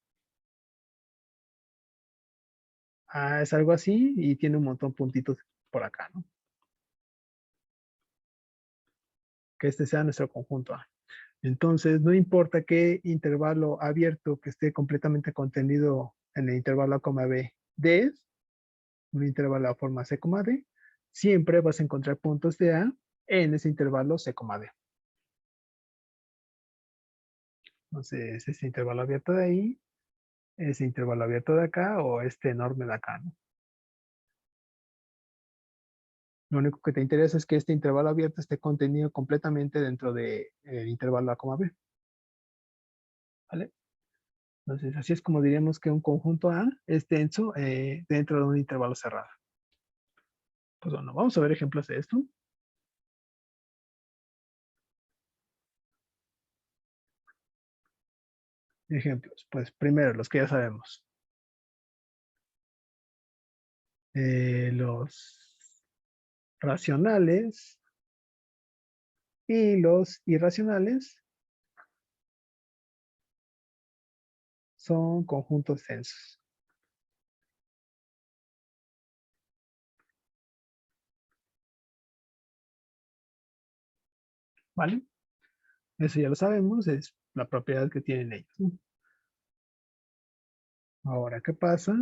es algo así y tiene un montón de puntitos por acá, ¿no? Que este sea nuestro conjunto A. Entonces, no importa qué intervalo abierto que esté completamente contenido en el intervalo A, B, D es, un intervalo a forma C, D, siempre vas a encontrar puntos de A en ese intervalo C, D. Entonces, este intervalo abierto de ahí, ese intervalo abierto de acá o este enorme de acá, ¿no? Lo único que te interesa es que este intervalo abierto esté contenido completamente dentro del intervalo A, B. ¿Vale? Entonces, así es como diríamos que un conjunto A es denso dentro de un intervalo cerrado. Pues bueno, vamos a ver ejemplos de esto. Ejemplos, pues primero los que ya sabemos. Los racionales y los irracionales son conjuntos densos. ¿Vale? Eso ya lo sabemos, es la propiedad que tienen ellos, ¿no? Ahora, ¿qué pasa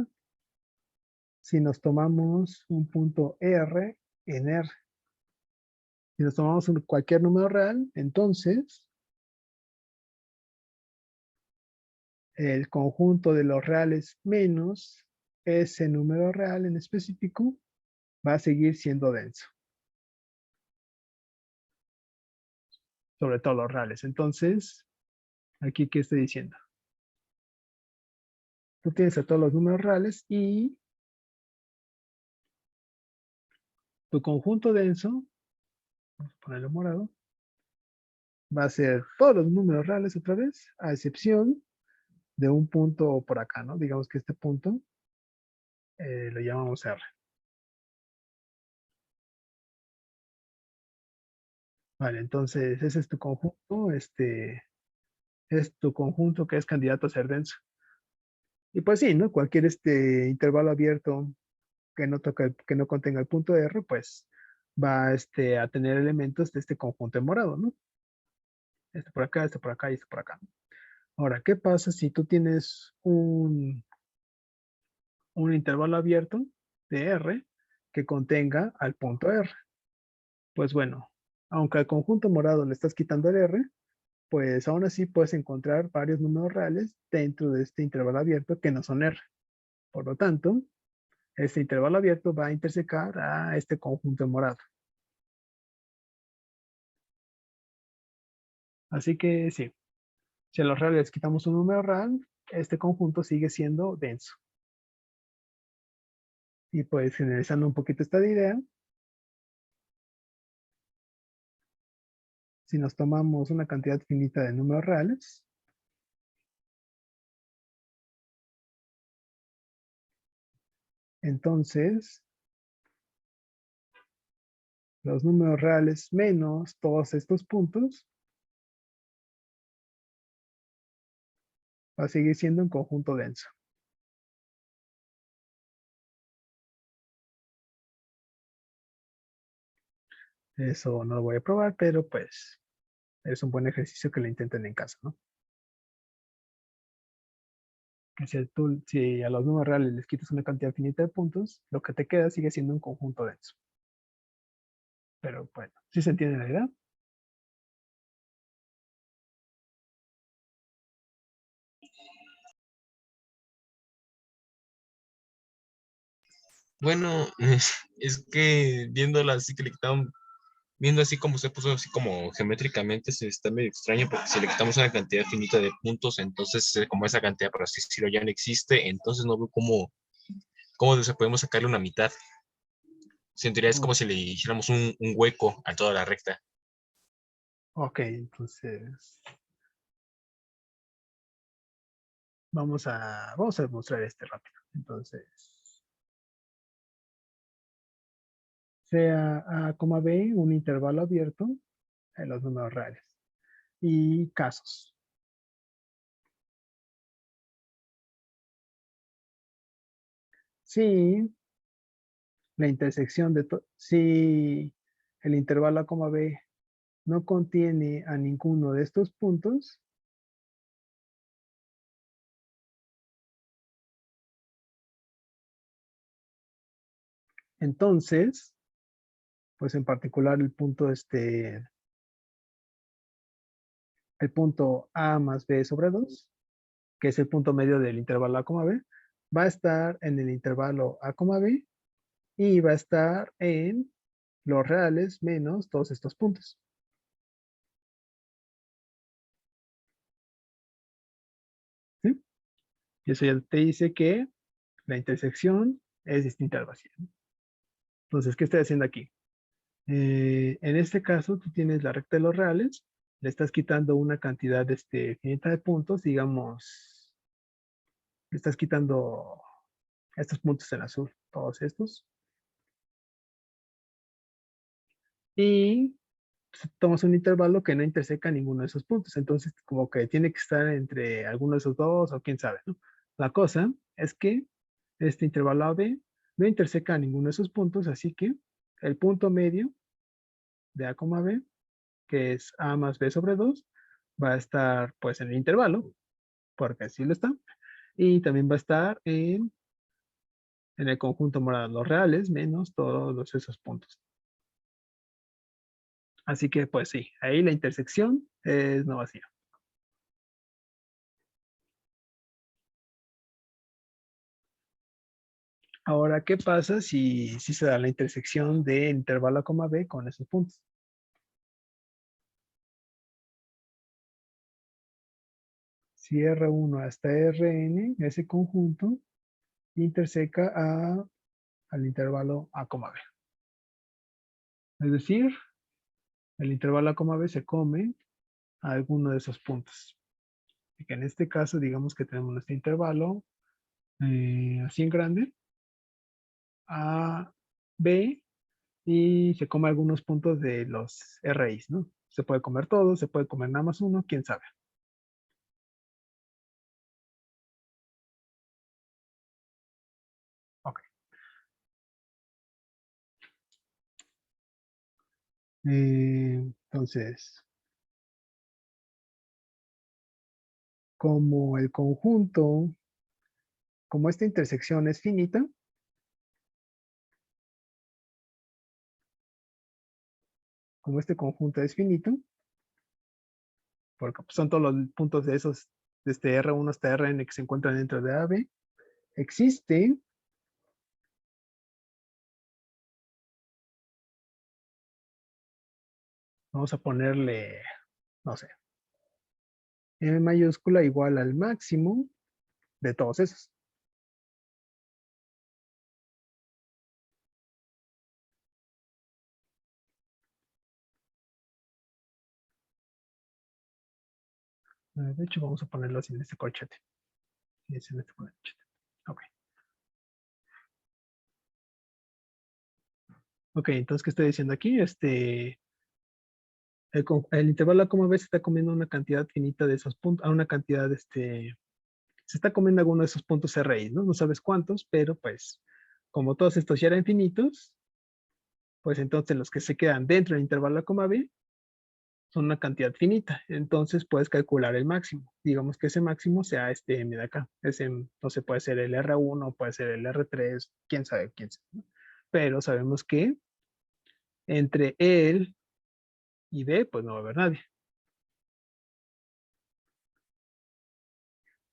si nos tomamos un punto R en R? Si nos tomamos cualquier número real, entonces el conjunto de los reales menos ese número real en específico va a seguir siendo denso. Sobre todo los reales. Entonces, aquí, ¿qué estoy diciendo? Tú tienes a todos los números reales y tu conjunto denso, vamos a ponerlo morado, va a ser todos los números reales otra vez, a excepción de un punto por acá, ¿no? Digamos que este punto lo llamamos R. Vale, entonces ese es tu conjunto, es tu conjunto que es candidato a ser denso. Y pues sí, ¿no? Cualquier intervalo abierto que no contenga el punto R, pues va a tener elementos de este conjunto en morado, ¿no? Este por acá, este por acá y este por acá. Ahora, ¿qué pasa si tú tienes un intervalo abierto de R que contenga al punto R? Pues bueno, aunque al conjunto morado le estás quitando el R, pues aún así puedes encontrar varios números reales dentro de este intervalo abierto que no son R. Por lo tanto, este intervalo abierto va a intersecar a este conjunto morado. Así que sí, si a los reales quitamos un número real, este conjunto sigue siendo denso. Y pues generalizando un poquito esta idea, si nos tomamos una cantidad finita de números reales, entonces los números reales menos todos estos puntos va a seguir siendo un conjunto denso. Eso no lo voy a probar, pero pues es un buen ejercicio que lo intenten en casa, ¿no? Que si a los números reales les quitas una cantidad finita de puntos, lo que te queda sigue siendo un conjunto denso. Pero bueno, ¿sí se entiende la idea? Bueno, es que viéndola así que le quitaron, viendo así como se puso así como geométricamente, se está medio extraño porque si le quitamos una cantidad finita de puntos, entonces como esa cantidad, por así decirlo, ya no existe, entonces no veo cómo se podemos sacarle una mitad. Si en teoría es Oh, como si le hiciéramos un hueco a toda la recta. ok, entonces vamos a demostrar este rápido. Entonces, sea A, B un intervalo abierto en los números reales. Y casos. Si la intersección de si el intervalo A, B no contiene a ninguno de estos puntos, entonces, pues en particular el punto A más B sobre 2, que es el punto medio del intervalo A, B, va a estar en el intervalo A, B y va a estar en los reales menos todos estos puntos. ¿Sí? Y eso ya te dice que la intersección es distinta al vacío. Entonces, ¿qué estoy haciendo aquí? En este caso, tú tienes la recta de los reales, le estás quitando una cantidad finita de puntos, digamos, le estás quitando estos puntos en azul, todos estos. Y pues, tomas un intervalo que no interseca ninguno de esos puntos. Entonces, como que tiene que estar entre alguno de esos dos o quién sabe, ¿no? La cosa es que este intervalo AB no interseca ninguno de esos puntos, así que el punto medio de A, B, que es A más B sobre 2, va a estar pues en el intervalo, porque así lo está. Y también va a estar en el conjunto morado, los reales menos todos esos puntos. Así que pues sí, ahí la intersección es no vacía. Ahora, ¿qué pasa si se da la intersección de intervalo A, B con esos puntos? Si R1 hasta Rn, ese conjunto interseca al intervalo A, B. Es decir, el intervalo A, B se come a alguno de esos puntos. Y que en este caso, digamos que tenemos nuestro intervalo así en grande, A, B, y se come algunos puntos de los RIs, ¿no? Se puede comer todo, se puede comer nada más uno, quién sabe. Ok. Entonces, como el conjunto, como esta intersección es finita, como este conjunto es finito, porque pues, son todos los puntos de esos, desde R1 hasta Rn que se encuentran dentro de AB, existe vamos a ponerle, no sé, M mayúscula igual al máximo de todos esos. De hecho, vamos a ponerlo así en este corchete. Sí, es en este corchete. Ok. Ok, entonces, ¿qué estoy diciendo aquí? El intervalo A, como ves, está comiendo una cantidad finita de esos puntos, a una cantidad, se está comiendo alguno de esos puntos RI, ¿no? No sabes cuántos, pero pues, como todos estos ya eran infinitos, pues entonces los que se quedan dentro del intervalo A, B son una cantidad finita. Entonces puedes calcular el máximo. Digamos que ese máximo sea este M de acá. Ese, no sé, puede ser el R1, puede ser el R3, quién sabe, quién sabe, ¿no? Pero sabemos que entre él y B, pues no va a haber nadie.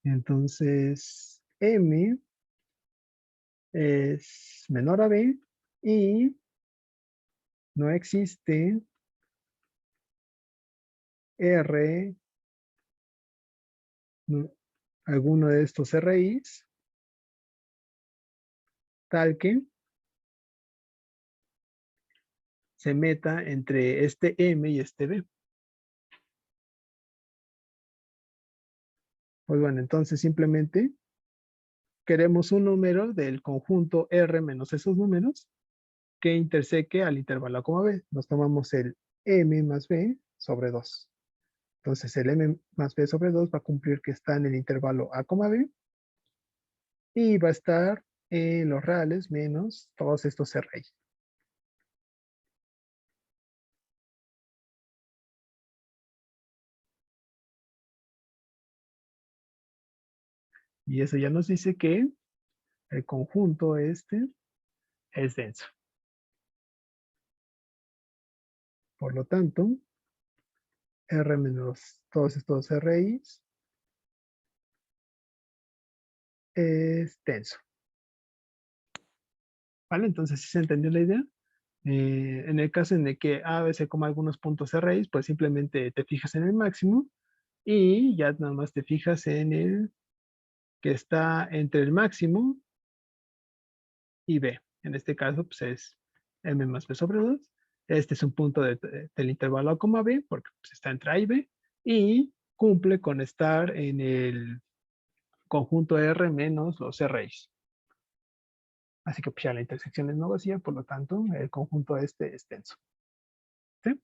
Entonces, M es menor a B y no existe R, alguno de estos RIs, tal que se meta entre este M y este B. Pues bueno, entonces simplemente queremos un número del conjunto R menos esos números que interseque al intervalo A, B. Nos tomamos el M más B sobre 2. Entonces el M más B sobre 2 va a cumplir que está en el intervalo A, B y va a estar en los reales menos todos estos RI. Y eso ya nos dice que el conjunto este es denso. Por lo tanto, R menos todos estos RIs es denso. ¿Vale? Entonces, ¿sí se entendió la idea? En el caso en el que A, B, C, algunos puntos RIs, pues simplemente te fijas en el máximo y ya nada más te fijas en el que está entre el máximo y B. En este caso, pues es M más B sobre 2. Este es un punto del intervalo A, B, porque pues, está entre A y B, y cumple con estar en el conjunto R menos los R's. Así que pues, ya la intersección es no vacía, por lo tanto, el conjunto este es denso. ¿Sí?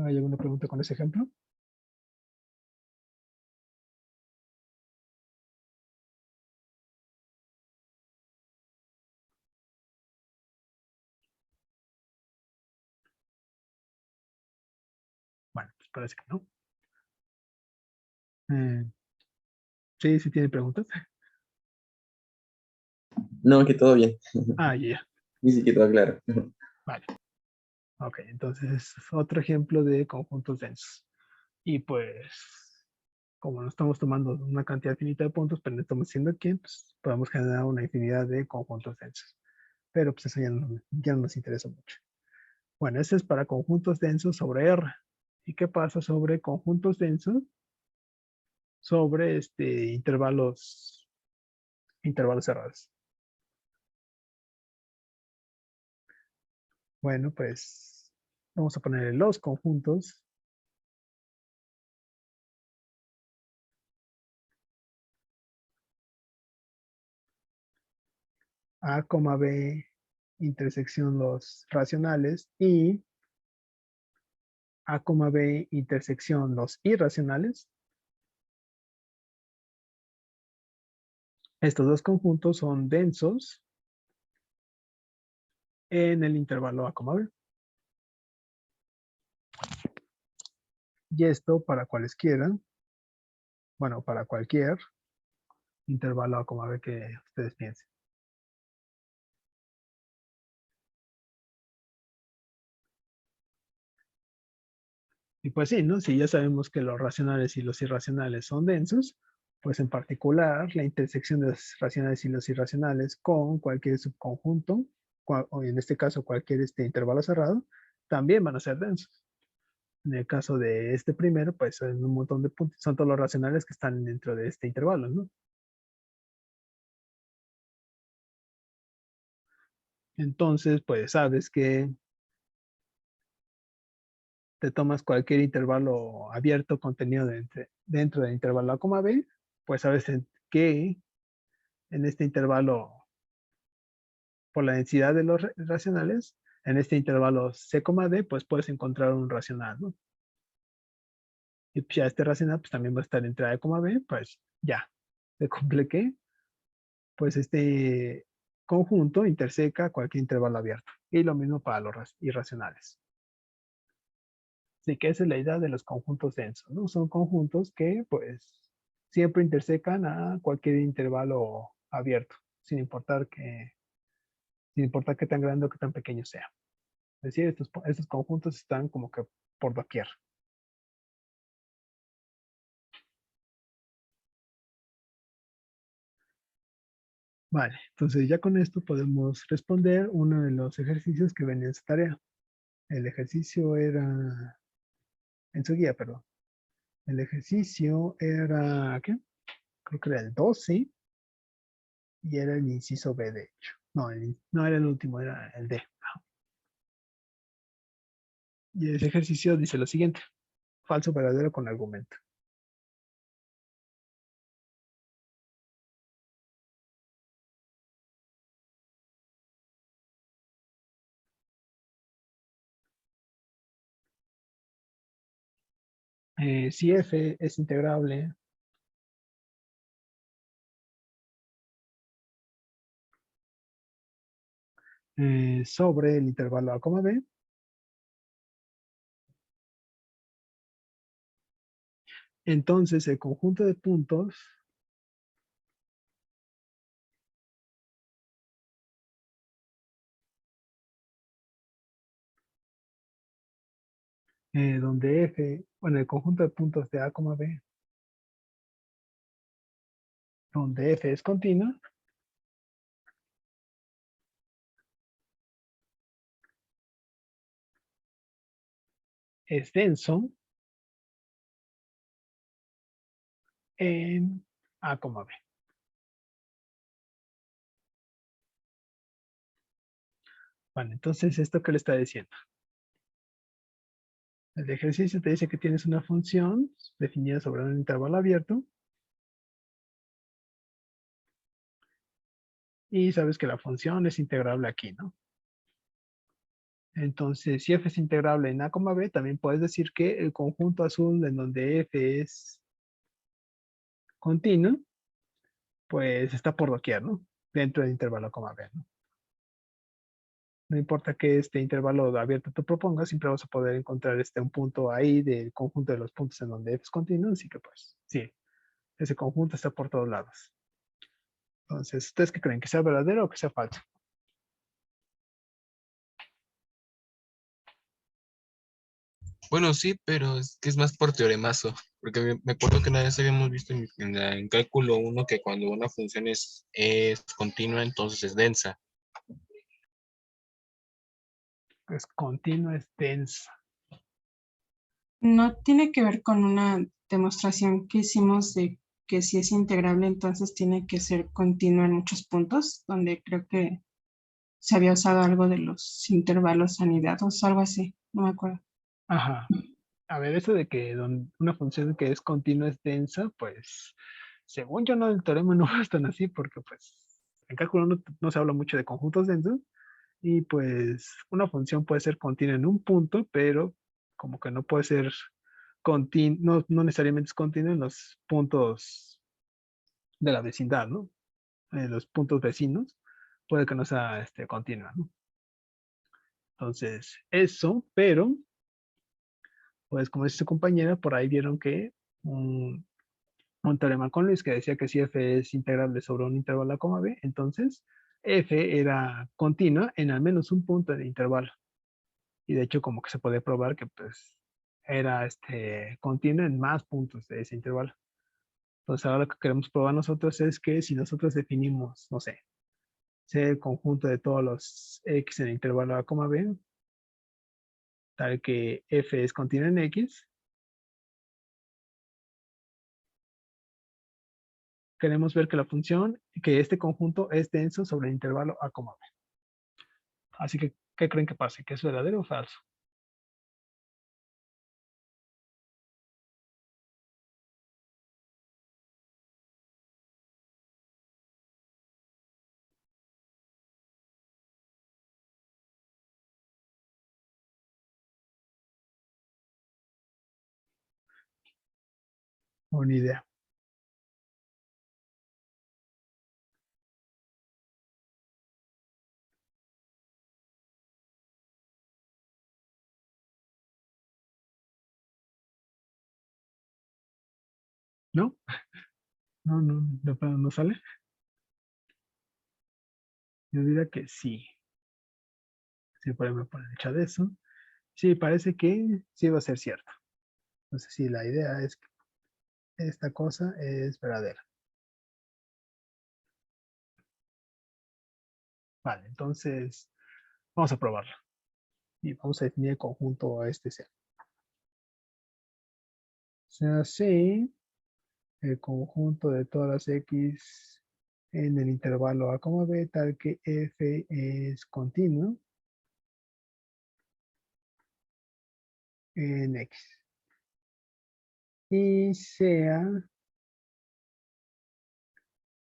¿Hay alguna pregunta con ese ejemplo? Bueno, pues parece que no. Sí, sí tiene preguntas. No, que todo bien. Ah, ya. Dice que todo claro. Vale. Ok, entonces otro ejemplo de conjuntos densos. Y pues, como no estamos tomando una cantidad finita de puntos, pero no estamos haciendo aquí, pues podemos generar una infinidad de conjuntos densos. Pero pues eso ya no nos interesa mucho. Bueno, este es para conjuntos densos sobre R. ¿Y qué pasa sobre conjuntos densos sobre intervalos cerrados? Bueno, pues vamos a poner los conjuntos A, B, intersección los racionales y A, B, intersección los irracionales. Estos dos conjuntos son densos en el intervalo A, B. Y esto para cualesquiera, bueno, para cualquier intervalo A, B que ustedes piensen. Y pues sí, ¿no? Si ya sabemos que los racionales y los irracionales son densos, pues en particular la intersección de los racionales y los irracionales con cualquier subconjunto, o en este caso cualquier intervalo cerrado, también van a ser densos. En el caso de este primero, pues son un montón de puntos, son todos los racionales que están dentro de este intervalo, ¿no? Entonces, pues sabes que te tomas cualquier intervalo abierto contenido dentro del intervalo A, B, pues sabes que en este intervalo, por la densidad de los racionales, en este intervalo C, D, pues puedes encontrar un racional, ¿no? Y pues ya este racional pues también va a estar entre A, B, pues ya, se cumple que pues este conjunto interseca cualquier intervalo abierto. Y lo mismo para los irracionales. Así que esa es la idea de los conjuntos densos, ¿no? Son conjuntos que pues siempre intersecan a cualquier intervalo abierto, sin importar qué tan grande o qué tan pequeño sea. Es decir, estos conjuntos están como que por doquier. Vale, entonces ya con esto podemos responder uno de los ejercicios que venía en esta tarea. El ejercicio era, en su guía, perdón. El ejercicio era, ¿qué? Creo que era el 12 y era el inciso B, de hecho. No, no era el último, era el D. Y ese ejercicio dice lo siguiente: falso verdadero con argumento. Si f es integrable sobre el intervalo a, b, entonces el conjunto de puntos donde f, bueno, el conjunto de puntos de a, b, donde f es continua, es denso en a, b. Bueno, entonces, ¿esto qué le está diciendo? El ejercicio te dice que tienes una función definida sobre un intervalo abierto y sabes que la función es integrable aquí, ¿no? Entonces, si f es integrable en a, b, también puedes decir que el conjunto azul en donde f es continuo, pues está por doquier, ¿no? Dentro del intervalo a, b, ¿no? No importa que este intervalo abierto tú propongas, siempre vas a poder encontrar un punto ahí del conjunto de los puntos en donde f es continuo, así que pues, sí, ese conjunto está por todos lados. Entonces, ¿ustedes qué creen? ¿Que sea verdadero o que sea falso? Bueno, sí, pero es que es más por teoremazo, porque me acuerdo que una vez habíamos visto en cálculo uno que cuando una función es continua, entonces es densa. Es continua, es densa. No tiene que ver con una demostración que hicimos de que si es integrable, entonces tiene que ser continua en muchos puntos, donde creo que se había usado algo de los intervalos anidados o algo así, no me acuerdo. Ajá. A ver, eso de que una función que es continua es densa, pues, según yo, no, el teorema no es tan así, porque pues, en cálculo no se habla mucho de conjuntos densos, y pues, una función puede ser continua en un punto, pero como que no puede ser continua, no necesariamente es continua en los puntos de la vecindad, ¿no? En los puntos vecinos, puede que no sea continua, ¿no? Entonces, eso, pero pues como dice su compañera, por ahí vieron que un teorema con Luis que decía que si f es integrable sobre un intervalo a, b, entonces f era continua en al menos un punto del intervalo. Y de hecho como que se puede probar que pues era continua en más puntos de ese intervalo. Entonces ahora lo que queremos probar nosotros es que si nosotros definimos, no sé, el conjunto de todos los x en el intervalo a, b, tal que f es continua en x, queremos ver que la función, que este conjunto es denso sobre el intervalo a, b. Así que, ¿qué creen que pase? ¿Que es verdadero o falso? O ni idea. ¿No? No, de plano no sale. Yo diría que sí. Si por ejemplo por el hecho de eso. Sí, parece que sí va a ser cierto. Entonces, sí, la idea es que esta cosa es verdadera. Vale, entonces vamos a probarlo. Y vamos a definir el conjunto a sea. O sea, sí, el conjunto de todas las x en el intervalo a, b, tal que f es continuo en x. Y sea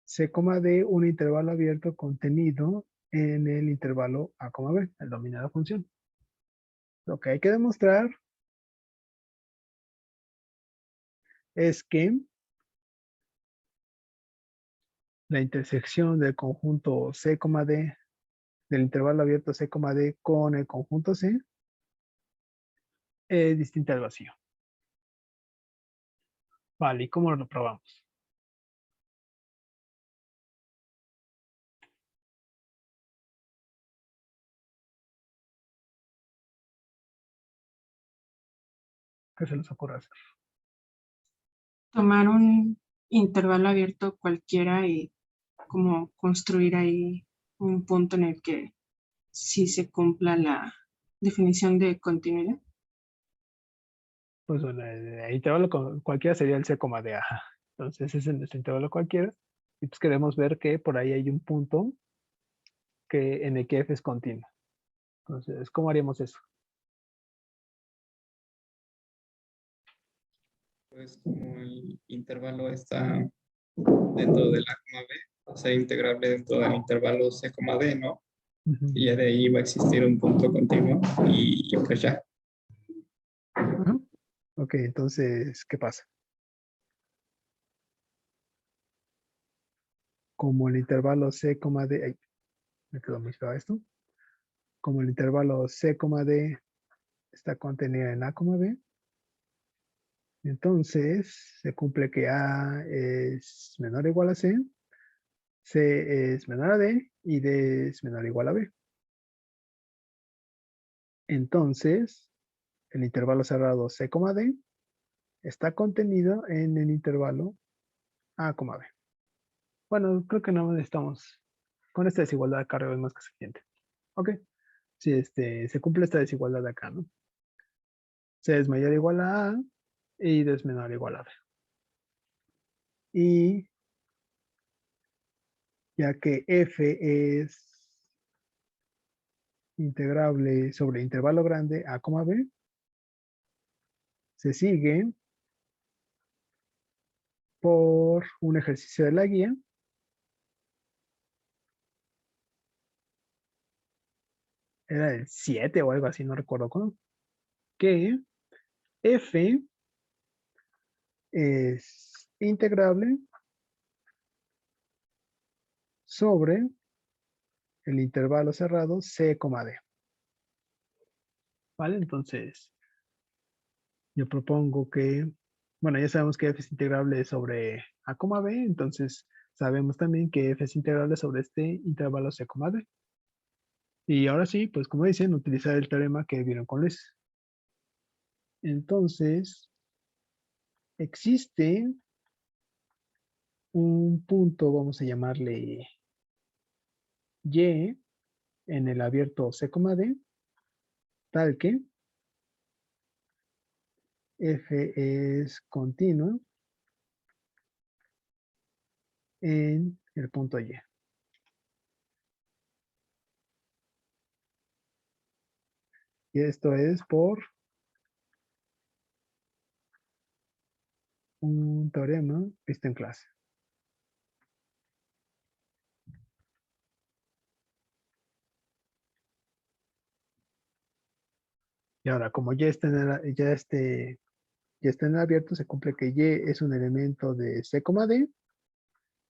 C, D un intervalo abierto contenido en el intervalo a, b, el dominio de la función. Lo que hay que demostrar es que la intersección del conjunto C, D, del intervalo abierto C, D con el conjunto C es distinta al vacío. Vale, ¿y cómo lo probamos? ¿Qué se les ocurre hacer? Tomar un intervalo abierto cualquiera y como construir ahí un punto en el que sí se cumpla la definición de continuidad. Pues bueno, el intervalo cualquiera sería el C, D, ajá. Entonces ese es nuestro intervalo cualquiera. Y pues queremos ver que por ahí hay un punto en el que F es continuo. Entonces, ¿cómo haríamos eso? Pues como el intervalo está dentro del A, B, va a ser integrable dentro del intervalo C, D, ¿no? Ujú. Y ya de ahí va a existir un punto continuo y pues ya. Ajá. Ok, entonces, ¿qué pasa? Como el intervalo C, D, ay, me quedó muy feo esto. Como el intervalo C, D está contenido en A, B, entonces se cumple que A es menor o igual a C, C es menor a D y D es menor o igual a B. Entonces, el intervalo cerrado C, D está contenido en el intervalo A, B. Bueno, creo que no necesitamos, con esta desigualdad acá arriba es más que suficiente. Ok, si se cumple esta desigualdad de acá, ¿no? C es mayor o igual a A y D es menor o igual a B. Y ya que F es integrable sobre intervalo grande A, B, se sigue por un ejercicio de la guía. Era el 7 o algo así, no recuerdo cuándo. Que F es integrable sobre el intervalo cerrado C, D. ¿Vale? Entonces, yo propongo que, bueno, ya sabemos que F es integrable sobre A, B, entonces sabemos también que F es integrable sobre este intervalo C, D. Y ahora sí, pues como dicen, utilizar el teorema que vieron con Luis. Entonces, existe un punto, vamos a llamarle Y, en el abierto C, D, tal que F es continuo en el punto Y. Y esto es por un teorema visto en clase. Y ahora, como ya está ya está en el abierto, se cumple que Y es un elemento de C, D.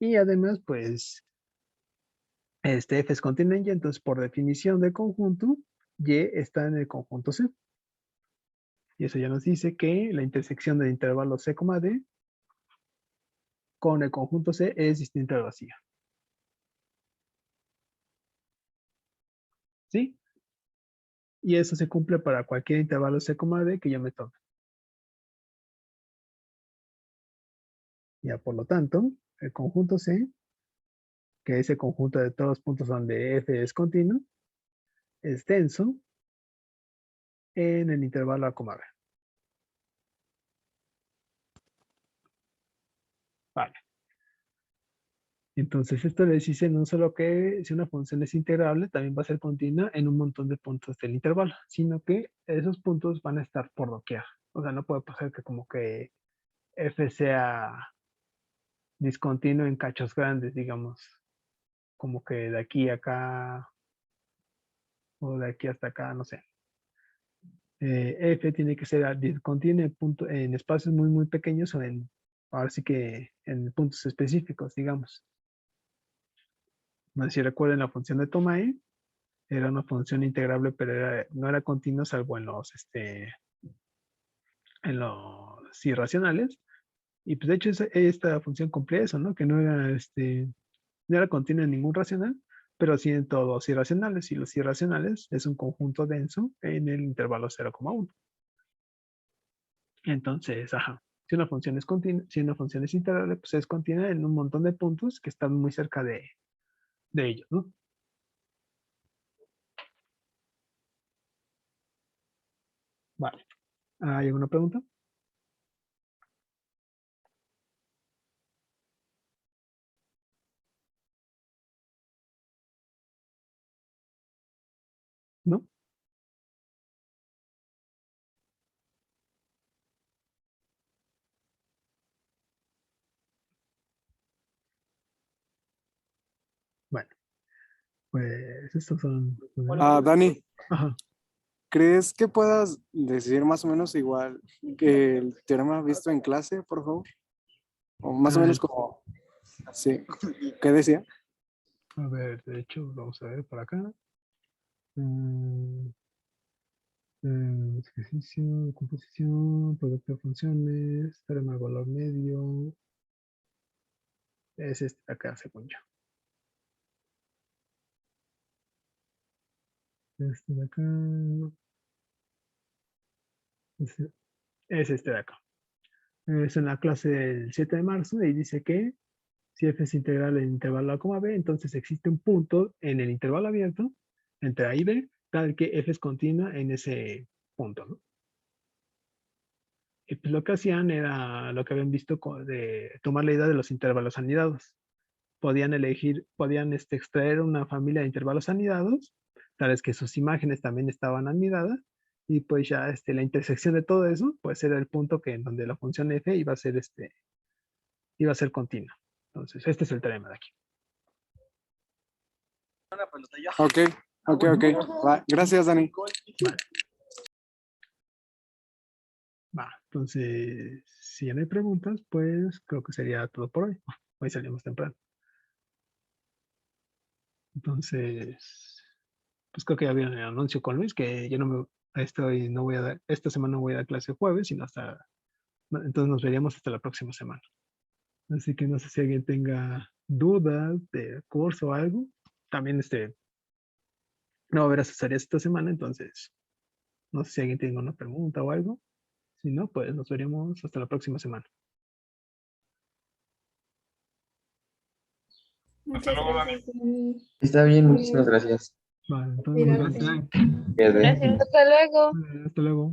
Y además, pues, F es continuo en Y, entonces por definición de conjunto, Y está en el conjunto C. Y eso ya nos dice que la intersección del intervalo C, D con el conjunto C es distinta al vacío. ¿Sí? Y eso se cumple para cualquier intervalo C, D que yo me tome. Ya, por lo tanto, el conjunto C, que es el conjunto de todos los puntos donde F es continuo, es denso en el intervalo A, B. Vale. Entonces, esto les dice no solo que si una función es integrable, también va a ser continua en un montón de puntos del intervalo, sino que esos puntos van a estar por doquier. O sea, no puede pasar que como que F sea discontinuo en cachos grandes, digamos, como que de aquí a acá o de aquí hasta acá, no sé. F tiene que ser discontinuo en espacios muy, muy pequeños o en ahora sí que en puntos específicos, digamos. No sé si recuerden la función de Tomae, era una función integrable, pero no era continua salvo en los irracionales. Y pues de hecho esta función cumplía eso, ¿no? Que no era continua en ningún racional, pero sí en todos irracionales. Y los irracionales es un conjunto denso en el intervalo 0,1. Entonces, ajá, si una función es continua, si una función es integrable, pues es continua en un montón de puntos que están muy cerca de ellos, ¿no? Vale. ¿Hay alguna pregunta? ¿No? Bueno, pues estos son... Dani, Ajá. ¿crees que puedas decir más o menos igual que el teorema visto en clase, por favor? O más o menos como, sí, ¿qué decía? A ver, de hecho, vamos a ver por acá. Mm, ejercicio, composición, producto de funciones, teorema de valor medio. Es este de acá, según yo. Este de acá. Es, es este de acá. Es en la clase del 7 de marzo y dice que si f es integral en intervalo a, b, entonces existe un punto en el intervalo abierto entre a y b, tal que f es continua en ese punto, ¿no? Y pues lo que hacían era lo que habían visto de tomar la idea de los intervalos anidados. Podían elegir, podían extraer una familia de intervalos anidados, tales que sus imágenes también estaban anidadas, y pues ya la intersección de todo eso, pues era el punto que en donde la función f iba a ser continua. Entonces, este es el teorema de aquí. Ok, va, gracias, Dani. Va, entonces, si ya no hay preguntas, pues creo que sería todo por hoy. Hoy salimos temprano. Entonces, pues creo que ya vieron el anuncio con Luis, que yo no voy a dar, esta semana no voy a dar clase jueves, sino entonces nos veríamos hasta la próxima semana. Así que no sé si alguien tenga dudas del curso o algo. También no va a haber asesorías esta semana, entonces no sé si alguien tenga una pregunta o algo. Si no, pues nos veremos hasta la próxima semana. Muchas gracias, Dani. Está bien, muchísimas gracias. Vale, entonces nos vemos. Cuídate. Cuídate. Gracias. Hasta luego. Hasta luego.